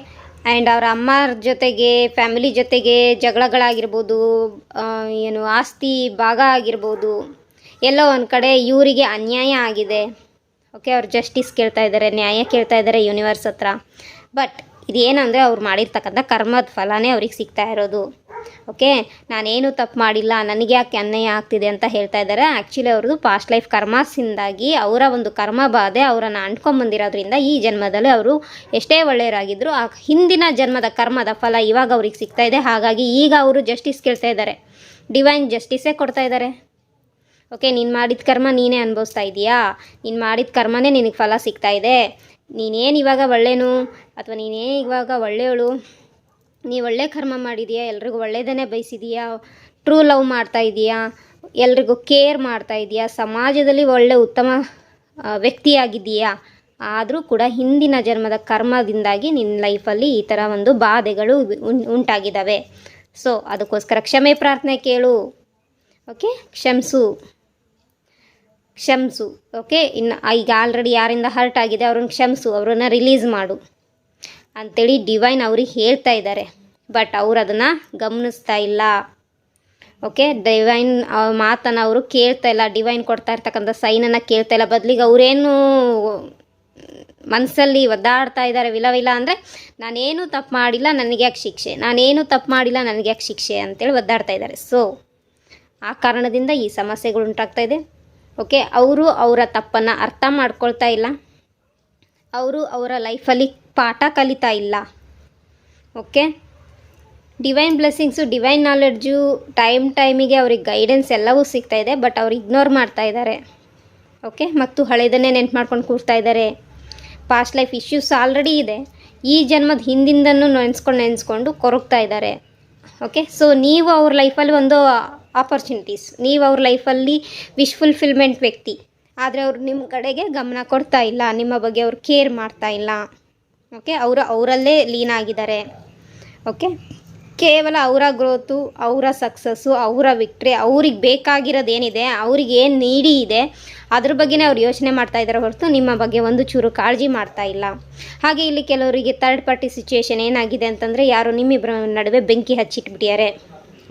ಆ್ಯಂಡ್ ಅವ್ರ ಅಮ್ಮರ ಜೊತೆಗೆ, ಫ್ಯಾಮಿಲಿ ಜೊತೆಗೆ ಜಗಳಗಳಾಗಿರ್ಬೋದು, ಆಸ್ತಿ ಭಾಗ ಆಗಿರ್ಬೋದು. ಎಲ್ಲೋ ಒಂದು ಕಡೆ ಇವರಿಗೆ ಅನ್ಯಾಯ ಆಗಿದೆ. ಓಕೆ. ಅವ್ರು ಜಸ್ಟಿಸ್ ಕೇಳ್ತಾ ಇದ್ದಾರೆ, ನ್ಯಾಯ ಕೇಳ್ತಾ ಇದ್ದಾರೆ ಯೂನಿವರ್ಸ್ ಹತ್ರ. ಬಟ್ ಇದೇನಂದರೆ ಅವ್ರು ಮಾಡಿರ್ತಕ್ಕಂಥ ಕರ್ಮದ ಫಲನೇ ಅವ್ರಿಗೆ ಸಿಗ್ತಾ ಇರೋದು. ಓಕೆ. ನಾನೇನು ತಪ್ಪು ಮಾಡಿಲ್ಲ, ನನಗೆ ಯಾಕೆ ಅನ್ಯಾಯ ಆಗ್ತಿದೆ ಅಂತ ಹೇಳ್ತಾ ಇದ್ದಾರೆ. ಆ್ಯಕ್ಚುಲಿ ಅವ್ರದ್ದು ಪಾಸ್ಟ್ ಲೈಫ್ ಕರ್ಮಾಸಿಂದಾಗಿ ಅವರ ಒಂದು ಕರ್ಮ ಬಾಧೆ ಅವರನ್ನು ಅಂಟ್ಕೊಂಬಂದಿರೋದ್ರಿಂದ ಈ ಜನ್ಮದಲ್ಲಿ ಅವರು ಎಷ್ಟೇ ಒಳ್ಳೆಯರಾಗಿದ್ದರು, ಆ ಹಿಂದಿನ ಜನ್ಮದ ಕರ್ಮದ ಫಲ ಇವಾಗ ಅವ್ರಿಗೆ ಸಿಗ್ತಾ ಇದೆ. ಹಾಗಾಗಿ ಈಗ ಅವರು ಜಸ್ಟಿಸ್ ಕೇಳ್ತಾ ಇದ್ದಾರೆ, ಡಿವೈನ್ ಜಸ್ಟಿಸೇ ಕೊಡ್ತಾ ಇದ್ದಾರೆ. ಓಕೆ. ನೀನು ಮಾಡಿದ ಕರ್ಮ ನೀನೇ ಅನುಭವಿಸ್ತಾ ಇದೆಯಾ, ನೀನು ಮಾಡಿದ ಕರ್ಮನೇ ನಿನಗೆ ಫಲ ಸಿಗ್ತಾ ಇದೆ. ನೀನೇನು ಇವಾಗ ಒಳ್ಳೆಯನು ಅಥವಾ ನೀನೇನು ಇವಾಗ ಒಳ್ಳೆಯವಳು, ನೀ ಒಳ್ಳೆ ಕರ್ಮ ಮಾಡಿದೀಯಾ, ಎಲ್ರಿಗೂ ಒಳ್ಳೆಯದನ್ನೇ ಬಯಸಿದೀಯಾ, ಟ್ರೂ ಲವ್ ಮಾಡ್ತಾ ಇದೀಯಾ, ಎಲ್ರಿಗೂ ಕೇರ್ ಮಾಡ್ತಾ ಇದೀಯಾ, ಸಮಾಜದಲ್ಲಿ ಒಳ್ಳೆ ಉತ್ತಮ ವ್ಯಕ್ತಿಯಾಗಿದ್ದೀಯಾ. ಆದರೂ ಕೂಡ ಹಿಂದಿನ ಜನ್ಮದ ಕರ್ಮದಿಂದಾಗಿ ನಿನ್ನ ಲೈಫಲ್ಲಿ ಈ ಥರ ಒಂದು ಬಾಧೆಗಳು ಉಂಟಾಗಿದ್ದಾವೆ. ಸೊ ಅದಕ್ಕೋಸ್ಕರ ಕ್ಷಮೆ ಪ್ರಾರ್ಥನೆ ಕೇಳು. ಓಕೆ. ಕ್ಷಮಿಸು. ಓಕೆ. ಇನ್ನು ಈಗ ಆಲ್ರೆಡಿ ಯಾರಿಂದ ಹರ್ಟ್ ಆಗಿದೆ ಅವ್ರನ್ನ ಕ್ಷಮಿಸು, ಅವ್ರನ್ನ ರಿಲೀಸ್ ಮಾಡು ಅಂಥೇಳಿ ಡಿವೈನ್ ಅವ್ರಿಗೆ ಹೇಳ್ತಾ ಇದ್ದಾರೆ. ಬಟ್ ಅವ್ರು ಅದನ್ನು ಗಮನಿಸ್ತಾ ಇಲ್ಲ. ಓಕೆ. ಡಿವೈನ್ ಮಾತನ್ನು ಅವರು ಕೇಳ್ತಾ ಇಲ್ಲ, ಡಿವೈನ್ ಕೊಡ್ತಾ ಇರ್ತಕ್ಕಂಥ ಸೈನನ್ನು ಕೇಳ್ತಾ ಇಲ್ಲ. ಬದಲಿಗೆ ಅವರೇನು ಮನಸ್ಸಲ್ಲಿ ಒದ್ದಾಡ್ತಾ ಇದ್ದಾರೆ ವಿಲ ಅಂದರೆ, ನಾನೇನು ತಪ್ಪು ಮಾಡಿಲ್ಲ, ನನಗೆ ಯಾಕೆ ಶಿಕ್ಷೆ, ನಾನೇನು ತಪ್ಪು ಮಾಡಿಲ್ಲ, ನನಗೆ ಯಾಕೆ ಶಿಕ್ಷೆ ಅಂತೇಳಿ ಒದ್ದಾಡ್ತಾ ಇದ್ದಾರೆ. ಸೊ ಆ ಕಾರಣದಿಂದ ಈ ಸಮಸ್ಯೆಗಳು ಉಂಟಾಗ್ತಾ ಇದೆ. ಓಕೆ. ಅವರು ಅವರ ತಪ್ಪನ್ನು ಅರ್ಥ ಮಾಡ್ಕೊಳ್ತಾ ಇಲ್ಲ, ಅವರು ಅವರ ಲೈಫಲ್ಲಿ ಪಾಠ ಕಲಿತಾ ಇಲ್ಲ. Okay. Divine blessings, divine knowledge ಟೈಮಿಗೆ ಅವ್ರಿಗೆ ಗೈಡೆನ್ಸ್ ಎಲ್ಲವೂ ಸಿಗ್ತಾ ಇದೆ. ಬಟ್ ಅವ್ರು ಇಗ್ನೋರ್ ಮಾಡ್ತಾ ಇದ್ದಾರೆ. ಓಕೆ. ಮತ್ತು ಹಳೆಯದನ್ನೇ ನೆನ್ಪು ಮಾಡ್ಕೊಂಡು ಕೂರ್ತಾ ಇದ್ದಾರೆ. ಪಾಸ್ಟ್ ಲೈಫ್ ಇಶ್ಯೂಸ್ ಆಲ್ರೆಡಿ ಇದೆ, ಈ ಜನ್ಮದ ಹಿಂದಿಂದನೂ ನೆನೆಸ್ಕೊಂಡು ಕೊರಗ್ತಾ ಇದ್ದಾರೆ. ಓಕೆ. ಸೊ ನೀವು ಅವ್ರ ಲೈಫಲ್ಲಿ ಒಂದು ಆಪರ್ಚುನಿಟೀಸ್, ನೀವು ಅವ್ರ ಲೈಫಲ್ಲಿ ವಿಶ್ ಫುಲ್ಫಿಲ್ಮೆಂಟ್ ವ್ಯಕ್ತಿ, ಆದರೆ ಅವ್ರು ನಿಮ್ಮ ಕಡೆಗೆ ಗಮನ ಕೊಡ್ತಾ ಇಲ್ಲ, ನಿಮ್ಮ ಬಗ್ಗೆ ಅವ್ರು ಕೇರ್ ಮಾಡ್ತಾ ಇಲ್ಲ. ಓಕೆ. ಅವರಲ್ಲೇ ಲೀನ್ ಆಗಿದ್ದಾರೆ. ಓಕೆ. ಕೇವಲ ಅವರ ಗ್ರೋತು, ಅವರ ಸಕ್ಸಸ್ಸು, ಅವರ ವಿಕ್ಟ್ರಿ, ಅವ್ರಿಗೆ ಬೇಕಾಗಿರೋದೇನಿದೆ, ಅವ್ರಿಗೆ ಏನು ನೀಡಿ ಇದೆ ಅದ್ರ ಬಗ್ಗೆನೇ ಅವ್ರು ಯೋಚನೆ ಮಾಡ್ತಾ ಇದ್ದಾರೆ ಹೊರತು ನಿಮ್ಮ ಬಗ್ಗೆ ಒಂದು ಚೂರು ಕಾಳಜಿ ಮಾಡ್ತಾ ಇಲ್ಲ. ಹಾಗೆ ಇಲ್ಲಿ ಕೆಲವರಿಗೆ ಥರ್ಡ್ ಪಾರ್ಟಿ ಸಿಚುವೇಶನ್ ಏನಾಗಿದೆ ಅಂತಂದರೆ, ಯಾರು ನಿಮ್ಮಿಬ್ಬರ ನಡುವೆ ಬೆಂಕಿ ಹಚ್ಚಿಟ್ಬಿಟ್ಟಿದ್ದಾರೆ.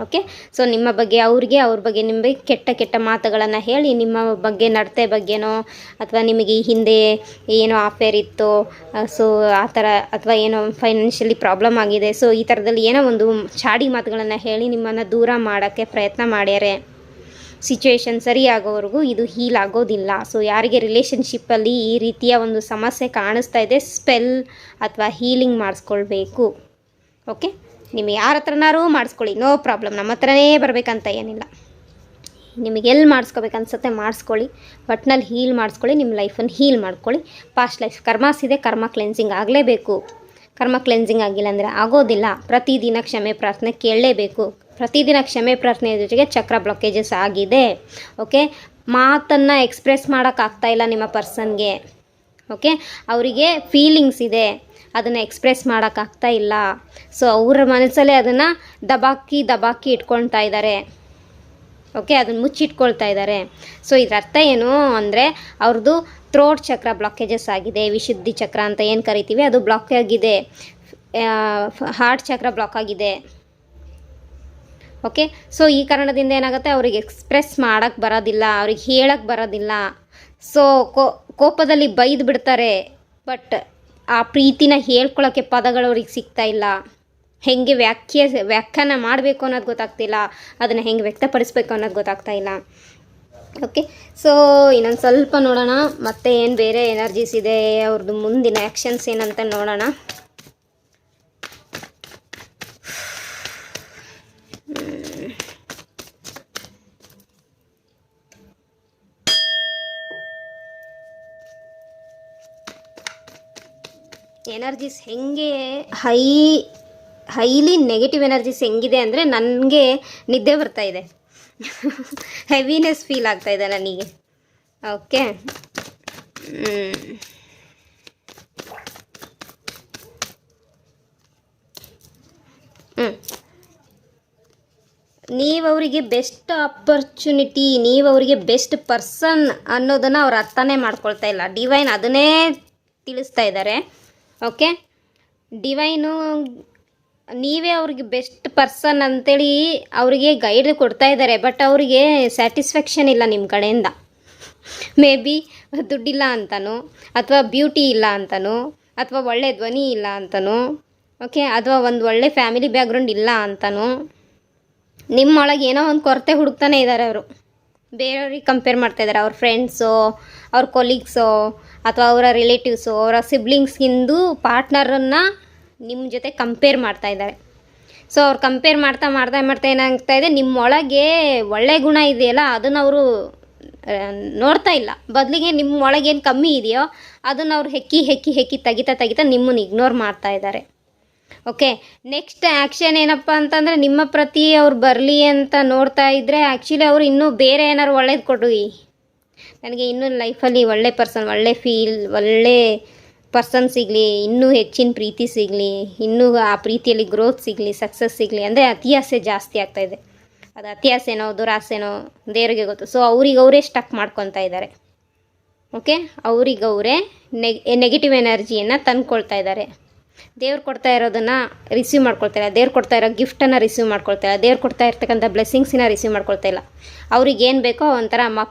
ಓಕೆ. ಸೊ ನಿಮ್ಮ ಬಗ್ಗೆ ಅವ್ರ ಬಗ್ಗೆ ನಿಮಗೆ ಕೆಟ್ಟ ಮಾತುಗಳನ್ನು ಹೇಳಿ, ನಿಮ್ಮ ಬಗ್ಗೆ ನಡತೆ ಬಗ್ಗೆನೋ ಅಥವಾ ನಿಮಗೆ ಈ ಹಿಂದೆ ಏನೋ ಅಫೇರ್ ಇತ್ತು, ಸೊ ಆ ಥರ, ಅಥವಾ ಏನೋ ಫೈನಾನ್ಷಿಯಲಿ ಪ್ರಾಬ್ಲಮ್ ಆಗಿದೆ, ಸೊ ಈ ಥರದಲ್ಲಿ ಏನೋ ಒಂದು ಚಾಡಿ ಮಾತುಗಳನ್ನು ಹೇಳಿ ನಿಮ್ಮನ್ನು ದೂರ ಮಾಡೋಕ್ಕೆ ಪ್ರಯತ್ನ ಮಾಡ್ಯಾರೆ. ಸಿಚುವೇಶನ್ ಸರಿಯಾಗೋವರೆಗೂ ಇದು ಹೀಲ್ ಆಗೋದಿಲ್ಲ. ಸೊ ಯಾರಿಗೆ ರಿಲೇಷನ್ಶಿಪ್ಪಲ್ಲಿ ಈ ರೀತಿಯ ಒಂದು ಸಮಸ್ಯೆ ಕಾಣಿಸ್ತಾ ಇದೆ, ಸ್ಪೆಲ್ ಅಥವಾ ಹೀಲಿಂಗ್ ಮಾಡಿಸ್ಕೊಳ್ಬೇಕು. ಓಕೆ. ನಿಮಗೆ ಯಾರ ಹತ್ರನಾರು ಮಾಡಿಸ್ಕೊಳ್ಳಿ, ನೋ ಪ್ರಾಬ್ಲಮ್, ನಮ್ಮ ಹತ್ರನೇ ಬರಬೇಕಂತ ಏನಿಲ್ಲ. ನಿಮಗೆ ಎಲ್ಲಿ ಮಾಡಿಸ್ಕೋಬೇಕು ಅನ್ಸುತ್ತೆ ಮಾಡಿಸ್ಕೊಳ್ಳಿ, ಒಟ್ನಲ್ಲಿ ಹೀಲ್ ಮಾಡಿಸ್ಕೊಳ್ಳಿ, ನಿಮ್ಮ ಲೈಫನ್ನು ಹೀಲ್ ಮಾಡ್ಕೊಳ್ಳಿ. ಪಾಸ್ಟ್ ಲೈಫ್ ಕರ್ಮಾಸ್ ಇದೆ, ಕರ್ಮ ಕ್ಲೆನ್ಸಿಂಗ್ ಆಗಲೇಬೇಕು. ಕರ್ಮ ಕ್ಲೆನ್ಸಿಂಗ್ ಆಗಿಲ್ಲ ಅಂದರೆ ಆಗೋದಿಲ್ಲ. ಪ್ರತಿದಿನ ಕ್ಷಮೆ ಪ್ರಾರ್ಥನೆ ಕೇಳಲೇಬೇಕು. ಪ್ರತಿದಿನ ಕ್ಷಮೆ ಪ್ರಾರ್ಥನೆ ಜೊತೆಗೆ ಚಕ್ರ ಬ್ಲಾಕೇಜಸ್ ಆಗಿದೆ. ಓಕೆ. ಮಾತನ್ನು ಎಕ್ಸ್ಪ್ರೆಸ್ ಮಾಡೋಕ್ಕಾಗ್ತಾ ಇಲ್ಲ ನಿಮ್ಮ ಪರ್ಸನ್ಗೆ. ಓಕೆ. ಅವರಿಗೆ ಫೀಲಿಂಗ್ಸ್ ಇದೆ, ಅದನ್ನು ಎಕ್ಸ್ಪ್ರೆಸ್ ಮಾಡೋಕ್ಕಾಗ್ತಾ ಇಲ್ಲ. ಸೊ ಅವರ ಮನಸ್ಸಲ್ಲೇ ಅದನ್ನು ದಬಾಕಿ ಇಟ್ಕೊಳ್ತಾ ಇದ್ದಾರೆ. ಓಕೆ. ಅದನ್ನು ಮುಚ್ಚಿಟ್ಕೊಳ್ತಾ ಇದ್ದಾರೆ. ಸೊ ಇದರ ಅರ್ಥ ಏನು ಅಂದರೆ, ಅವ್ರದ್ದು ಥ್ರೋಟ್ ಚಕ್ರ ಬ್ಲಾಕೇಜಸ್ ಆಗಿದೆ. ವಿಶುದ್ಧಿ ಚಕ್ರ ಅಂತ ಏನು ಕರಿತೀವಿ ಅದು ಬ್ಲಾಕ್ ಆಗಿದೆ. ಹಾರ್ಟ್ ಚಕ್ರ ಬ್ಲಾಕ್ ಆಗಿದೆ. ಓಕೆ. ಸೊ ಈ ಕಾರಣದಿಂದ ಏನಾಗುತ್ತೆ, ಅವ್ರಿಗೆ ಎಕ್ಸ್ಪ್ರೆಸ್ ಮಾಡೋಕ್ಕೆ ಬರೋದಿಲ್ಲ, ಅವ್ರಿಗೆ ಹೇಳಕ್ಕೆ ಬರೋದಿಲ್ಲ. ಸೊ ಕೋಪದಲ್ಲಿ ಬೈದು ಬಿಡ್ತಾರೆ, ಬಟ್ ಆ ಪ್ರೀತಿನ ಹೇಳ್ಕೊಳ್ಳೋಕ್ಕೆ ಪದಗಳು ಅವ್ರಿಗೆ ಸಿಗ್ತಾ ಇಲ್ಲ. ಹೆಂಗೆ ವ್ಯಾಖ್ಯಾನ ಮಾಡಬೇಕು ಅನ್ನೋದು ಗೊತ್ತಾಗ್ತಿಲ್ಲ, ಅದನ್ನು ಹೆಂಗೆ ವ್ಯಕ್ತಪಡಿಸ್ಬೇಕು ಅನ್ನೋದು ಗೊತ್ತಾಗ್ತಾ ಇಲ್ಲ. ಓಕೆ, ಸೊ ಇನ್ನೊಂದು ಸ್ವಲ್ಪ ನೋಡೋಣ ಮತ್ತೆ ಏನು ಬೇರೆ ಎನರ್ಜೀಸ್ ಇದೆ, ಅವ್ರದ್ದು ಮುಂದಿನ ಆ್ಯಕ್ಷನ್ಸ್ ಏನಂತ ನೋಡೋಣ. ಎನರ್ಜೀಸ್ ಹೆಂಗೆ ಹೈಲಿ ನೆಗೆಟಿವ್ ಎನರ್ಜೀಸ್ ಹೆಂಗಿದೆ ಅಂದರೆ ನನಗೆ ನಿದ್ದೆ ಬರ್ತಾ ಇದೆ, ಹೆವಿನೆಸ್ ಫೀಲ್ ಆಗ್ತಾ ಇದೆ ನನಗೆ. ಓಕೆ, ನೀವು ಅವರಿಗೆ ಬೆಸ್ಟ್ ಆಪರ್ಚುನಿಟಿ, ನೀವು ಅವರಿಗೆ ಬೆಸ್ಟ್ ಪರ್ಸನ್ ಅನ್ನೋದನ್ನು ಅವ್ರು ಅರ್ಥನೇ ಮಾಡ್ಕೊಳ್ತಾ ಇಲ್ಲ. ಡಿವೈನ್ ಅದನ್ನೇ ತಿಳಿಸ್ತಾ ಇದ್ದಾರೆ. ಓಕೆ, ಡಿವೈನು ನೀವೇ ಅವ್ರಿಗೆ ಬೆಸ್ಟ್ ಪರ್ಸನ್ ಅಂತೇಳಿ ಅವರಿಗೆ ಗೈಡ್ ಕೊಡ್ತಾ ಇದ್ದಾರೆ. ಬಟ್ ಅವರಿಗೆ ಸ್ಯಾಟಿಸ್ಫ್ಯಾಕ್ಷನ್ ಇಲ್ಲ ನಿಮ್ಮ ಕಡೆಯಿಂದ. ಮೇ ಬಿ ದುಡ್ಡಿಲ್ಲ ಅಂತನೋ, ಅಥವಾ ಬ್ಯೂಟಿ ಇಲ್ಲ ಅಂತನೋ, ಅಥವಾ ಒಳ್ಳೆ ಧ್ವನಿ ಇಲ್ಲ ಅಂತನೋ, ಓಕೆ, ಅಥವಾ ಒಂದು ಒಳ್ಳೆ ಫ್ಯಾಮಿಲಿ ಬ್ಯಾಕ್ಗ್ರೌಂಡ್ ಇಲ್ಲ ಅಂತನೋ, ನಿಮ್ಮೊಳಗೆ ಏನೋ ಒಂದು ಕೊರತೆ ಹುಡುಕ್ತಾನೆ ಇದ್ದಾರೆ ಅವರು. ಬೇರೆಯವ್ರಿಗೆ ಕಂಪೇರ್ ಮಾಡ್ತಾಯಿದ್ದಾರೆ, ಅವ್ರ ಫ್ರೆಂಡ್ಸೋ, ಅವ್ರ ಕೊಲೀಗ್ಸೋ, ಅಥವಾ ಅವರ ರಿಲೇಟಿವ್ಸು, ಅವರ ಸಿಬ್ಲಿಂಗ್ಸ್ಗಿಂದು ಪಾರ್ಟ್ನರನ್ನು ನಿಮ್ಮ ಜೊತೆ ಕಂಪೇರ್ ಮಾಡ್ತಾ ಇದ್ದಾರೆ. ಸೊ ಅವ್ರು ಕಂಪೇರ್ ಮಾಡ್ತಾ ಮಾಡ್ತಾ ಮಾಡ್ತಾ ಏನಾಗ್ತಾ ಇದೆ, ನಿಮ್ಮೊಳಗೆ ಒಳ್ಳೆ ಗುಣ ಇದೆಯಲ್ಲ ಅದನ್ನು ಅವರು ನೋಡ್ತಾ ಇಲ್ಲ. ಬದಲಿಗೆ ನಿಮ್ಮ ಒಳಗೇನು ಕಮ್ಮಿ ಇದೆಯೋ ಅದನ್ನು ಅವ್ರು ಹೆಕ್ಕಿ ತೆಗಿತಾ ನಿಮ್ಮನ್ನು ಇಗ್ನೋರ್ ಮಾಡ್ತಾ ಇದ್ದಾರೆ. ಓಕೆ, ನೆಕ್ಸ್ಟ್ ಆ್ಯಕ್ಷನ್ ಏನಪ್ಪ ಅಂತಂದರೆ, ನಿಮ್ಮ ಪ್ರತಿ ಅವ್ರು ಬರಲಿ ಅಂತ ನೋಡ್ತಾ ಇದ್ದರೆ ಆ್ಯಕ್ಚುಲಿ ಅವರು ಇನ್ನೂ ಬೇರೆ ಏನಾದ್ರು ಒಳ್ಳೇದು ಕೊಡಿ, ನನಗೆ ಇನ್ನೂ ಲೈಫಲ್ಲಿ ಒಳ್ಳೆ ಪರ್ಸನ್, ಒಳ್ಳೆ ಪರ್ಸನ್ ಸಿಗಲಿ, ಇನ್ನೂ ಹೆಚ್ಚಿನ ಪ್ರೀತಿ ಸಿಗಲಿ, ಇನ್ನೂ ಆ ಪ್ರೀತಿಯಲ್ಲಿ ಗ್ರೋತ್ ಸಿಗಲಿ, ಸಕ್ಸಸ್ ಸಿಗಲಿ ಅಂದರೆ ಅತಿಯಾಸೆ ಜಾಸ್ತಿ ಆಗ್ತಾಯಿದೆ. ಅದು ಅತಿಯಾಸೆನೋ ದುರಾಸೆನೋ ದೇವರಿಗೆ ಗೊತ್ತು. ಸೊ ಅವರೇ ಸ್ಟಕ್ ಮಾಡ್ಕೊತಾ ಇದ್ದಾರೆ. ಓಕೆ, ಅವರೇ ನೆಗೆಟಿವ್ ಎನರ್ಜಿಯನ್ನು ತಂದುಕೊಳ್ತಾ ಇದ್ದಾರೆ. ದೇವ್ರು ಕೊಡ್ತಾ ಇರೋದನ್ನು ರಿಸೀವ್ ಮಾಡ್ಕೊಳ್ತಾ ಇಲ್ಲ, ದೇವ್ರು ಕೊಡ್ತಾ ಇರೋ ಗಿಫ್ಟನ್ನು ರಿಸೀವ್ ಮಾಡ್ಕೊಳ್ತಾ ಇಲ್ಲ, ದೇವ್ರು ಕೊಡ್ತಾ ಇರ್ತಕ್ಕಂಥ ಬ್ಲೆಸ್ಸಿಂಗ್ಸಿನ ರಿಸೀವ್ ಮಾಡ್ಕೊಳ್ತಾ ಇಲ್ಲ. ಅವ್ರಿಗೆ ಏನು ಬೇಕೋ ಒಂಥರ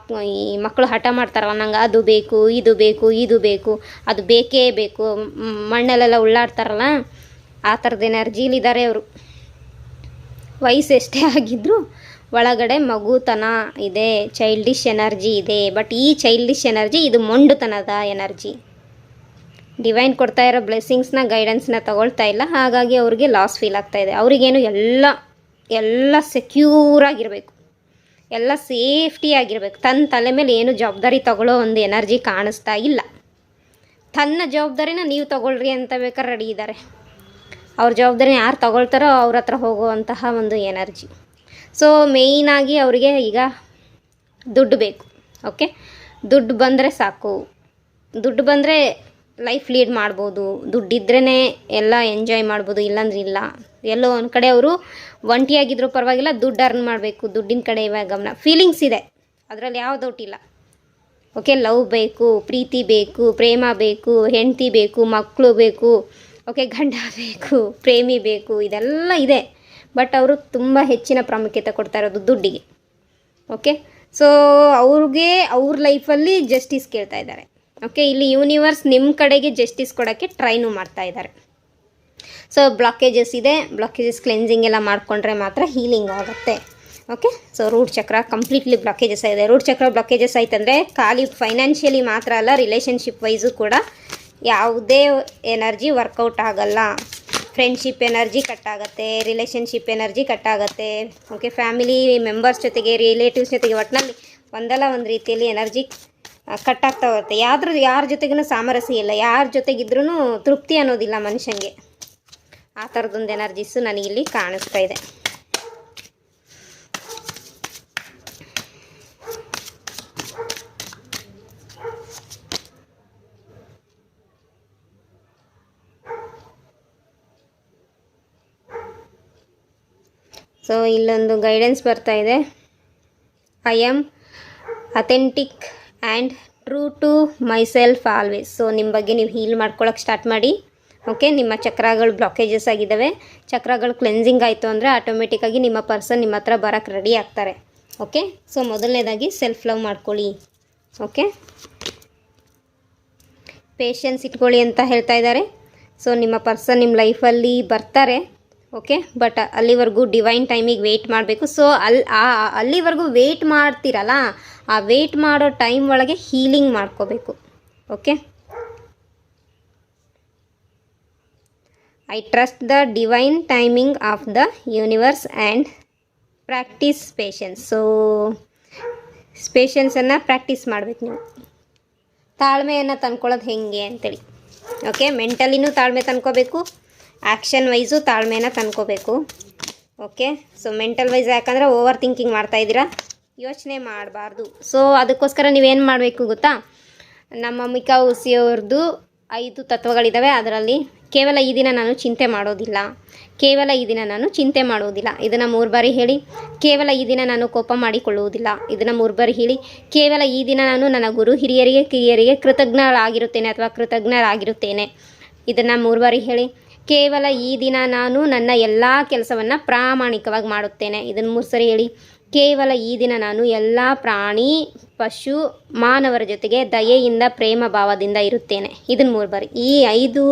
ಈ ಮಕ್ಕಳು ಹಠ ಮಾಡ್ತಾರಲ್ಲ, ನಂಗೆ ಅದು ಬೇಕು, ಇದು ಬೇಕು, ಅದು ಬೇಕೇ ಬೇಕು, ಮಣ್ಣಲ್ಲೆಲ್ಲ ಉಳ್ಳಾಡ್ತಾರಲ್ಲ, ಆ ಥರದ ಎನರ್ಜಿಲಿದ್ದಾರೆ ಅವರು. ವಯಸ್ಸು ಎಷ್ಟೇ ಆಗಿದ್ದರೂ ಒಳಗಡೆ ಮಗುತನ ಇದೆ, ಚೈಲ್ಡಿಶ್ ಎನರ್ಜಿ ಇದೆ. ಬಟ್ ಈ ಚೈಲ್ಡಿಶ್ ಎನರ್ಜಿ ಇದು ಮೊಂಡುತನದ ಎನರ್ಜಿ. ಡಿವೈನ್ ಕೊಡ್ತಾ ಇರೋ ಬ್ಲೆಸ್ಸಿಂಗ್ಸ್ನ, ಗೈಡೆನ್ಸ್ನ ತಗೊಳ್ತಾ ಇಲ್ಲ. ಹಾಗಾಗಿ ಅವ್ರಿಗೆ ಲಾಸ್ ಫೀಲ್ ಆಗ್ತಾಯಿದೆ. ಅವ್ರಿಗೇನು ಎಲ್ಲ ಸೆಕ್ಯೂರಾಗಿರಬೇಕು, ಎಲ್ಲ ಸೇಫ್ಟಿಯಾಗಿರಬೇಕು. ತನ್ನ ತಲೆ ಮೇಲೆ ಏನು ಜವಾಬ್ದಾರಿ ತಗೊಳ್ಳೋ ಒಂದು ಎನರ್ಜಿ ಕಾಣಿಸ್ತಾ ಇಲ್ಲ. ತನ್ನ ಜವಾಬ್ದಾರಿನ ನೀವು ತಗೊಳ್ರಿ ಅಂತ ಬೇಕಾದ್ರೆ ರೆಡಿ ಇದ್ದಾರೆ. ಅವ್ರ ಜವಾಬ್ದಾರಿನ ಯಾರು ತಗೊಳ್ತಾರೋ ಅವ್ರ ಹತ್ರ ಹೋಗುವಂತಹ ಒಂದು ಎನರ್ಜಿ. ಸೊ ಮೇಯ್ನಾಗಿ ಅವರಿಗೆ ಈಗ ದುಡ್ಡು ಬೇಕು. ಓಕೆ, ದುಡ್ಡು ಬಂದರೆ ಸಾಕು, ದುಡ್ಡು ಬಂದರೆ ಲೈಫ್ ಲೀಡ್ ಮಾಡ್ಬೋದು, ದುಡ್ಡಿದ್ರೇ ಎಲ್ಲ ಎಂಜಾಯ್ ಮಾಡ್ಬೋದು, ಇಲ್ಲಾಂದ್ರೆ ಇಲ್ಲ. ಎಲ್ಲೋ ಒಂದು ಕಡೆ ಅವರು ಒಂಟಿಯಾಗಿದ್ರೂ ಪರವಾಗಿಲ್ಲ, ದುಡ್ಡು ಅರ್ನ್ ಮಾಡಬೇಕು, ದುಡ್ಡಿನ ಕಡೆ ಇವಾಗ ಗಮನ. ಫೀಲಿಂಗ್ಸ್ ಇದೆ, ಅದರಲ್ಲಿ ಯಾವ ಡೌಟ್ ಇಲ್ಲ. ಓಕೆ, ಲವ್ ಬೇಕು, ಪ್ರೀತಿ ಬೇಕು, ಪ್ರೇಮ ಬೇಕು, ಹೆಂಡತಿ ಬೇಕು, ಮಕ್ಕಳು ಬೇಕು, ಓಕೆ, ಗಂಡ ಬೇಕು, ಪ್ರೇಮಿ ಬೇಕು, ಇದೆಲ್ಲ ಇದೆ. ಬಟ್ ಅವರು ತುಂಬ ಹೆಚ್ಚಿನ ಪ್ರಾಮುಖ್ಯತೆ ಕೊಡ್ತಾ ಇರೋದು ದುಡ್ಡಿಗೆ. ಓಕೆ, ಸೊ ಅವ್ರಿಗೆ ಅವ್ರ ಲೈಫಲ್ಲಿ ಜಸ್ಟಿಸ್ ಕೇಳ್ತಾ ಇದ್ದಾರೆ. ಓಕೆ, ಇಲ್ಲಿ ಯೂನಿವರ್ಸ್ ನಿಮ್ಮ ಕಡೆಗೆ ಜಸ್ಟಿಸ್ ಕೊಡೋಕ್ಕೆ ಟ್ರೈನು ಮಾಡ್ತಾ ಇದ್ದಾರೆ. ಸೊ ಬ್ಲಾಕೇಜಸ್ ಇದೆ, ಬ್ಲಾಕೇಜಸ್ ಕ್ಲೆನ್ಸಿಂಗ್ ಎಲ್ಲ ಮಾಡಿಕೊಂಡ್ರೆ ಮಾತ್ರ ಹೀಲಿಂಗ್ ಆಗುತ್ತೆ. Okay, so root chakra completely blockages ಇದೆ. ರೂಟ್ ಚಕ್ರ ಬ್ಲಾಕೇಜಸ್ ಆಯ್ತಂದರೆ ಖಾಲಿ ಫೈನಾನ್ಷಿಯಲಿ ಮಾತ್ರ ಅಲ್ಲ, ರಿಲೇಷನ್ಶಿಪ್ ವೈಸು ಕೂಡ ಯಾವುದೇ ಎನರ್ಜಿ ವರ್ಕೌಟ್ ಆಗಲ್ಲ. ಫ್ರೆಂಡ್ಶಿಪ್ ಎನರ್ಜಿ ಕಟ್ಟಾಗುತ್ತೆ, ರಿಲೇಷನ್ಶಿಪ್ ಎನರ್ಜಿ ಕಟ್ಟಾಗುತ್ತೆ. ಓಕೆ, ಫ್ಯಾಮಿಲಿ ಮೆಂಬರ್ಸ್ ಜೊತೆಗೆ, ರಿಲೇಟಿವ್ಸ್ ಜೊತೆಗೆ, ಒಟ್ಟಿನಲ್ಲಿ ಒಂದಲ್ಲ ಒಂದು ರೀತಿಯಲ್ಲಿ ಎನರ್ಜಿ ಕಟ್ಟಾಗ್ತಾ ಹೋಗುತ್ತೆ. ಯಾರ ಜೊತೆಗೂ ಸಾಮರಸ್ಯ ಇಲ್ಲ, ಯಾರ ಜೊತೆಗಿದ್ರೂ ತೃಪ್ತಿ ಅನ್ನೋದಿಲ್ಲ ಮನುಷ್ಯನಿಗೆ. ಆ ಥರದೊಂದು ಎನರ್ಜೀಸು ನನಗಿಲ್ಲಿ ಕಾಣಿಸ್ತಾ ಇದೆ. ಸೊ ಇಲ್ಲೊಂದು ಗೈಡೆನ್ಸ್ ಬರ್ತಾ ಇದೆ. I am authentic and true to myself always. So ನಿಮ್ಮ ಬಗ್ಗೆ ನೀವು ಹೀಲ್ ಮಾಡ್ಕೊಳ್ಳೋಕೆ ಸ್ಟಾರ್ಟ್ ಮಾಡಿ. ಓಕೆ, ನಿಮ್ಮ ಚಕ್ರಗಳು ಬ್ಲಾಕೇಜಸ್ ಆಗಿದ್ದಾವೆ. ಚಕ್ರಗಳು ಕ್ಲೆನ್ಸಿಂಗ್ ಆಯಿತು ಅಂದರೆ ಆಟೋಮೆಟಿಕ್ಕಾಗಿ ನಿಮ್ಮ ಪರ್ಸನ್ ನಿಮ್ಮ ಹತ್ರ ಬರೋಕ್ಕೆ ರೆಡಿ ಆಗ್ತಾರೆ. ಓಕೆ, ಸೊ ಮೊದಲನೇದಾಗಿ ಸೆಲ್ಫ್ ಲವ್ ಮಾಡ್ಕೊಳ್ಳಿ. ಓಕೆ, ಪೇಷನ್ಸ್ ಇಟ್ಕೊಳ್ಳಿ ಅಂತ ಹೇಳ್ತಾ ಇದ್ದಾರೆ. ಸೊ ನಿಮ್ಮ ಪರ್ಸನ್ ನಿಮ್ಮ ಲೈಫಲ್ಲಿ ಬರ್ತಾರೆ, ಓಕೆ. ಬಟ್ ಅಲ್ಲಿವರೆಗೂ ಡಿವೈನ್ ಟೈಮಿಗೆ ವೆಯ್ಟ್ ಮಾಡಬೇಕು. ಸೊ ಅಲ್ಲಿವರೆಗೂ ವೆಯ್ಟ್ ಮಾಡ್ತೀರಲ್ಲ, ಆ ವೆಯ್ಟ್ ಮಾಡೋ ಟೈಮ್ ಒಳಗೆ ಹೀಲಿಂಗ್ ಮಾಡ್ಕೋಬೇಕು. Okay. I trust the divine timing of the universe and practice patience. So ಪೇಷನ್ಸನ್ನು ಪ್ರಾಕ್ಟೀಸ್ ಮಾಡಬೇಕು ನೀವು. ತಾಳ್ಮೆಯನ್ನು ತಂದ್ಕೊಳ್ಳೋದು ಹೆಂಗೆ ಅಂತೇಳಿ. ಓಕೆ. ಮೆಂಟಲಿನೂ ತಾಳ್ಮೆ ತಂದ್ಕೋಬೇಕು, ಆ್ಯಕ್ಷನ್ ವೈಸು ತಾಳ್ಮೆನ ತಂದ್ಕೋಬೇಕು. ಓಕೆ. ಸೊ ಮೆಂಟಲ್ ವೈಸ್ ಯಾಕಂದರೆ ಓವರ್ ಥಿಂಕಿಂಗ್ ಮಾಡ್ತಾಯಿದ್ದೀರಾ, ಯೋಚನೆ ಮಾಡಬಾರ್ದು. ಸೊ ಅದಕ್ಕೋಸ್ಕರ ನೀವೇನು ಮಾಡಬೇಕು ಗೊತ್ತಾ, ನಮ್ಮ ಮಿಕಾ ಉಸಿಯವ್ರದ್ದು 5 ತತ್ವಗಳಿದ್ದಾವೆ. ಅದರಲ್ಲಿ ಕೇವಲ ಈ ದಿನ ನಾನು ಚಿಂತೆ ಮಾಡೋದಿಲ್ಲ, ಕೇವಲ ಈ ದಿನ ನಾನು ಚಿಂತೆ ಮಾಡುವುದಿಲ್ಲ, ಇದನ್ನು 3 ಬಾರಿ ಹೇಳಿ. ಕೇವಲ ಈ ದಿನ ನಾನು ಕೋಪ ಮಾಡಿಕೊಳ್ಳುವುದಿಲ್ಲ, ಇದನ್ನು 3 ಬಾರಿ ಹೇಳಿ. ಕೇವಲ ಈ ದಿನ ನಾನು ನನ್ನ ಗುರು ಹಿರಿಯರಿಗೆ ಕಿರಿಯರಿಗೆ ಕೃತಜ್ಞರಾಗಿರುತ್ತೇನೆ ಅಥವಾ ಕೃತಜ್ಞರಾಗಿರುತ್ತೇನೆ, ಇದನ್ನು 3 ಬಾರಿ ಹೇಳಿ. ಕೇವಲ ಈ ದಿನ ನಾನು ನನ್ನ ಎಲ್ಲ ಕೆಲಸವನ್ನು ಪ್ರಾಮಾಣಿಕವಾಗಿ ಮಾಡುತ್ತೇನೆ, ಇದನ್ನು 3 ಸರಿ ಹೇಳಿ. ಕೇವಲ ಈ ದಿನ ನಾನು ಎಲ್ಲ ಪ್ರಾಣಿ ಪಶು ಮಾನವರ ಜೊತೆಗೆ ದಯೆಯಿಂದ ಪ್ರೇಮ ಭಾವದಿಂದ ಇರುತ್ತೇನೆ, ಇದನ್ನು 3 ಬಾರಿ. ಈ 5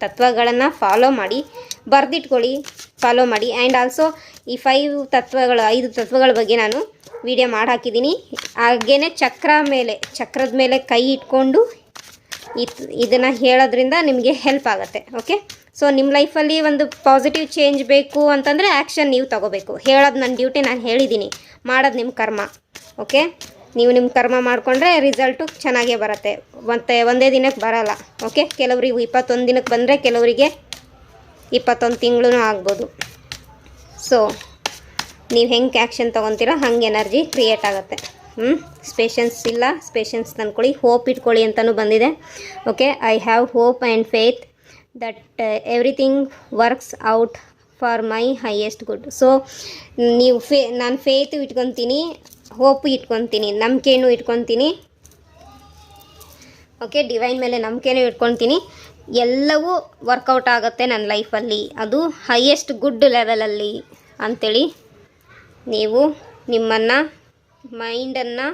ತತ್ವಗಳನ್ನು ಫಾಲೋ ಮಾಡಿ, ಬರೆದಿಟ್ಕೊಳ್ಳಿ, ಫಾಲೋ ಮಾಡಿ. ಆ್ಯಂಡ್ ಆಲ್ಸೋ ಈ 5 ತತ್ವಗಳ ಬಗ್ಗೆ ನಾನು ವಿಡಿಯೋ ಮಾಡಿ ಹಾಕಿದ್ದೀನಿ. ಹಾಗೇ ಚಕ್ರದ ಮೇಲೆ ಕೈ ಇಟ್ಕೊಂಡು ಇದನ್ನು ಹೇಳೋದ್ರಿಂದ ನಿಮಗೆ ಹೆಲ್ಪ್ ಆಗುತ್ತೆ. ಓಕೆ. ಸೊ ನಿಮ್ಮ ಲೈಫಲ್ಲಿ ಒಂದು ಪಾಸಿಟಿವ್ ಚೇಂಜ್ ಬೇಕು ಅಂತಂದರೆ ಆ್ಯಕ್ಷನ್ ನೀವು ತೊಗೋಬೇಕು. ಹೇಳೋದು ನನ್ನ ಡ್ಯೂಟಿ, ನಾನು ಹೇಳಿದ್ದೀನಿ. ಮಾಡೋದು ನಿಮ್ಮ ಕರ್ಮ. ಓಕೆ. ನೀವು ನಿಮ್ಮ ಕರ್ಮ ಮಾಡಿಕೊಂಡ್ರೆ ರಿಸಲ್ಟು ಚೆನ್ನಾಗೇ ಬರುತ್ತೆ. ಮತ್ತು ಒಂದೇ ದಿನಕ್ಕೆ ಬರೋಲ್ಲ. ಓಕೆ. ಕೆಲವರಿಗೆ 21 ದಿನಕ್ಕೆ ಬಂದರೆ ಕೆಲವರಿಗೆ 21 ತಿಂಗಳೂ ಆಗ್ಬೋದು. ಸೊ ನೀವು ಹೆಂಗೆ ಆ್ಯಕ್ಷನ್ ತೊಗೊತೀರೋ ಹಂಗೆ ಎನರ್ಜಿ ಕ್ರಿಯೇಟ್ ಆಗುತ್ತೆ. ಪೇಷನ್ಸ್ ಇಲ್ಲ, ಪೇಷನ್ಸ್ ತಂದ್ಕೊಳ್ಳಿ, ಹೋಪ್ ಇಟ್ಕೊಳ್ಳಿ ಅಂತಲೂ ಬಂದಿದೆ. Okay. I have hope and faith that everything works out for my highest good. So ನೀವು ನಾನು ಫೇತು ಇಟ್ಕೊತೀನಿ, ಹೋಪು ಇಟ್ಕೊತೀನಿ, ನಂಬಿಕೆನೂ ಇಟ್ಕೊತೀನಿ. ಓಕೆ. ಡಿವೈನ್ ಮೇಲೆ ನಂಬಿಕೆನೂ ಇಟ್ಕೊತೀನಿ. ಎಲ್ಲವೂ ವರ್ಕೌಟ್ ಆಗುತ್ತೆ ನನ್ನ ಲೈಫಲ್ಲಿ, ಅದು ಹೈಯೆಸ್ಟ್ ಗುಡ್ ಲೆವೆಲಲ್ಲಿ ಅಂಥೇಳಿ ನೀವು ನಿಮ್ಮನ್ನು ಮೈಂಡನ್ನು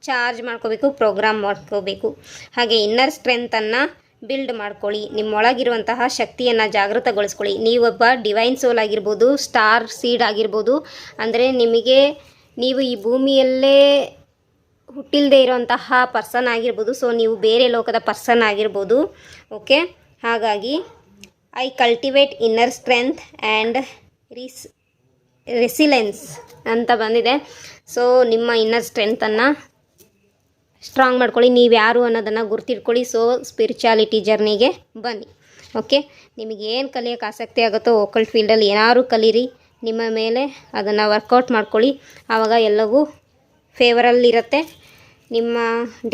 ಚಾರ್ಜ್ ಮಾಡ್ಕೋಬೇಕು, ಪ್ರೋಗ್ರಾಮ್ ಮಾಡ್ಕೋಬೇಕು. ಹಾಗೆ ಇನ್ನರ್ ಸ್ಟ್ರೆಂತನ್ನು ಬಿಲ್ಡ್ ಮಾಡ್ಕೊಳ್ಳಿ. ನಿಮ್ಮೊಳಗಿರುವಂತಹ ಶಕ್ತಿಯನ್ನು ಜಾಗೃತಗೊಳಿಸ್ಕೊಳ್ಳಿ. ನೀವೊಬ್ಬ ಡಿವೈನ್ ಸೋಲ್ ಆಗಿರ್ಬೋದು, ಸ್ಟಾರ್ ಸೀಡ್ ಆಗಿರ್ಬೋದು. ಅಂದರೆ ನೀವು ಈ ಭೂಮಿಯಲ್ಲೇ ಹುಟ್ಟಿಲ್ಲದೆ ಇರೋಂತಹ ಪರ್ಸನ್ ಆಗಿರ್ಬೋದು. ಸೊ ನೀವು ಬೇರೆ ಲೋಕದ ಪರ್ಸನ್ ಆಗಿರ್ಬೋದು. ಓಕೆ. ಹಾಗಾಗಿ I cultivate inner strength and resilience ಅಂತ ಬಂದಿದೆ. ಸೊ ನಿಮ್ಮ ಇನ್ನರ್ ಸ್ಟ್ರೆಂತನ್ನು ಸ್ಟ್ರಾಂಗ್ ಮಾಡ್ಕೊಳ್ಳಿ. ನೀವು ಯಾರು ಅನ್ನೋದನ್ನು ಗುರ್ತಿಟ್ಕೊಳ್ಳಿ. ಸೊ ಸ್ಪಿರಿಚುಯಾಲಿಟಿ ಜರ್ನಿಗೆ ಬನ್ನಿ. ಓಕೆ. ನಿಮಗೇನು ಕಲಿಯೋಕ್ಕೆ ಆಸಕ್ತಿ ಆಗುತ್ತೋ ಒಕಲ್ಟ್ ಫೀಲ್ಡಲ್ಲಿ ಏನಾದ್ರು ಕಲೀರಿ. ನಿಮ್ಮ ಮೇಲೆ ಅದನ್ನು ವರ್ಕೌಟ್ ಮಾಡ್ಕೊಳ್ಳಿ. ಆವಾಗ ಎಲ್ಲವೂ ಫೇವರಲ್ಲಿರುತ್ತೆ. ನಿಮ್ಮ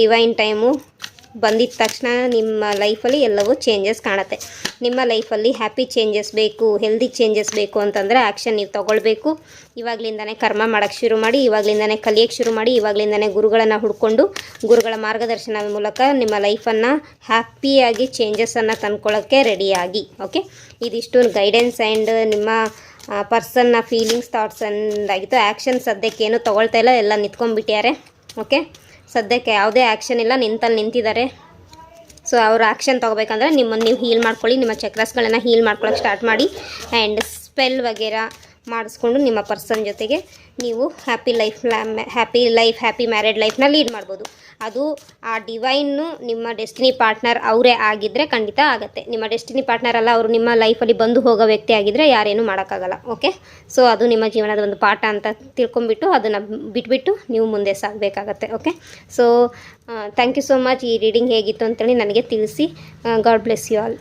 ಡಿವೈನ್ ಟೈಮು ಬಂದಿದ್ದ ತಕ್ಷಣ ನಿಮ್ಮ ಲೈಫಲ್ಲಿ ಎಲ್ಲವೂ ಚೇಂಜಸ್ ಕಾಣುತ್ತೆ. ನಿಮ್ಮ ಲೈಫಲ್ಲಿ ಹ್ಯಾಪಿ ಚೇಂಜಸ್ ಬೇಕು, ಹೆಲ್ದಿ ಚೇಂಜಸ್ ಬೇಕು ಅಂತಂದರೆ ಆ್ಯಕ್ಷನ್ ನೀವು ತೊಗೊಳ್ಬೇಕು. ಇವಾಗಲಿಂದನೇ ಕರ್ಮ ಮಾಡೋಕ್ಕೆ ಶುರು ಮಾಡಿ, ಇವಾಗಲಿಂದನೇ ಕಲಿಯೋಕ್ಕೆ ಶುರು ಮಾಡಿ, ಇವಾಗಲಿಂದನೇ ಗುರುಗಳನ್ನು ಹುಡ್ಕೊಂಡು ಗುರುಗಳ ಮಾರ್ಗದರ್ಶನದ ಮೂಲಕ ನಿಮ್ಮ ಲೈಫನ್ನು ಹ್ಯಾಪಿಯಾಗಿ ಚೇಂಜಸನ್ನು ತಂದ್ಕೊಳ್ಳೋಕ್ಕೆ ರೆಡಿಯಾಗಿ. ಓಕೆ. ಇದಿಷ್ಟು ಗೈಡೆನ್ಸ್ ಆ್ಯಂಡ್ ನಿಮ್ಮ ಪರ್ಸನ್ನ ಫೀಲಿಂಗ್ಸ್ ಥಾಟ್ಸ್ ಆಗಿತ್ತು. ಆ್ಯಕ್ಷನ್ ಸದ್ಯಕ್ಕೆ ಏನೂ ತೊಗೊಳ್ತಾ ಇಲ್ಲ, ಎಲ್ಲ ನಿಂತ್ಕೊಂಡ್ಬಿಟ್ಟಿದ್ದಾರೆ. ಓಕೆ. ಸದ್ಯಕ್ಕೆ ಯಾವುದೇ ಆ್ಯಕ್ಷನ್ ಇಲ್ಲ, ನಿಂತಿದ್ದಾರೆ. ಸೊ ಅವರು ಆ್ಯಕ್ಷನ್ ತೊಗೋಬೇಕಂದ್ರೆ ನಿಮ್ಮನ್ನು ನೀವು ಹೀಲ್ ಮಾಡ್ಕೊಳ್ಳಿ. ನಿಮ್ಮ ಚಕ್ರಸ್ಗಳನ್ನು ಹೀಲ್ ಮಾಡ್ಕೊಳ್ಳೋಕೆ ಸ್ಟಾರ್ಟ್ ಮಾಡಿ. ಆ್ಯಂಡ್ ಸ್ಪೆಲ್ ವಗೇರಾ ಮಾಡಿಸ್ಕೊಂಡು ನಿಮ್ಮ ಪರ್ಸನ್ ಜೊತೆಗೆ ನೀವು ಹ್ಯಾಪಿ ಮ್ಯಾರಿಡ್ ಲೈಫ್ನ ಲೀಡ್ ಮಾಡ್ಬೋದು. ಅದು ಆ ಡಿವೈನ್ನು ನಿಮ್ಮ ಡೆಸ್ಟಿನಿ ಪಾರ್ಟ್ನರ್ ಅವರೇ ಆಗಿದ್ದರೆ ಖಂಡಿತ ಆಗುತ್ತೆ. ನಿಮ್ಮ ಡೆಸ್ಟಿನಿ ಪಾರ್ಟ್ನರ್ ಅಲ್ಲ, ಅವರು ನಿಮ್ಮ ಲೈಫಲ್ಲಿ ಬಂದು ಹೋಗೋ ವ್ಯಕ್ತಿ ಆಗಿದ್ದರೆ ಯಾರೇನೂ ಮಾಡೋಕ್ಕಾಗಲ್ಲ. ಓಕೆ. ಸೊ ಅದು ನಿಮ್ಮ ಜೀವನದ ಒಂದು ಪಾಠ ಅಂತ ತಿಳ್ಕೊಂಬಿಟ್ಟು ಅದನ್ನು ಬಿಟ್ಬಿಟ್ಟು ನೀವು ಮುಂದೆ ಸಾಗಬೇಕಾಗತ್ತೆ. Okay. So thank you so much. ಈ ರೀಡಿಂಗ್ ಹೇಗಿತ್ತು ಅಂತೇಳಿ ನನಗೆ ತಿಳಿಸಿ. God bless you all.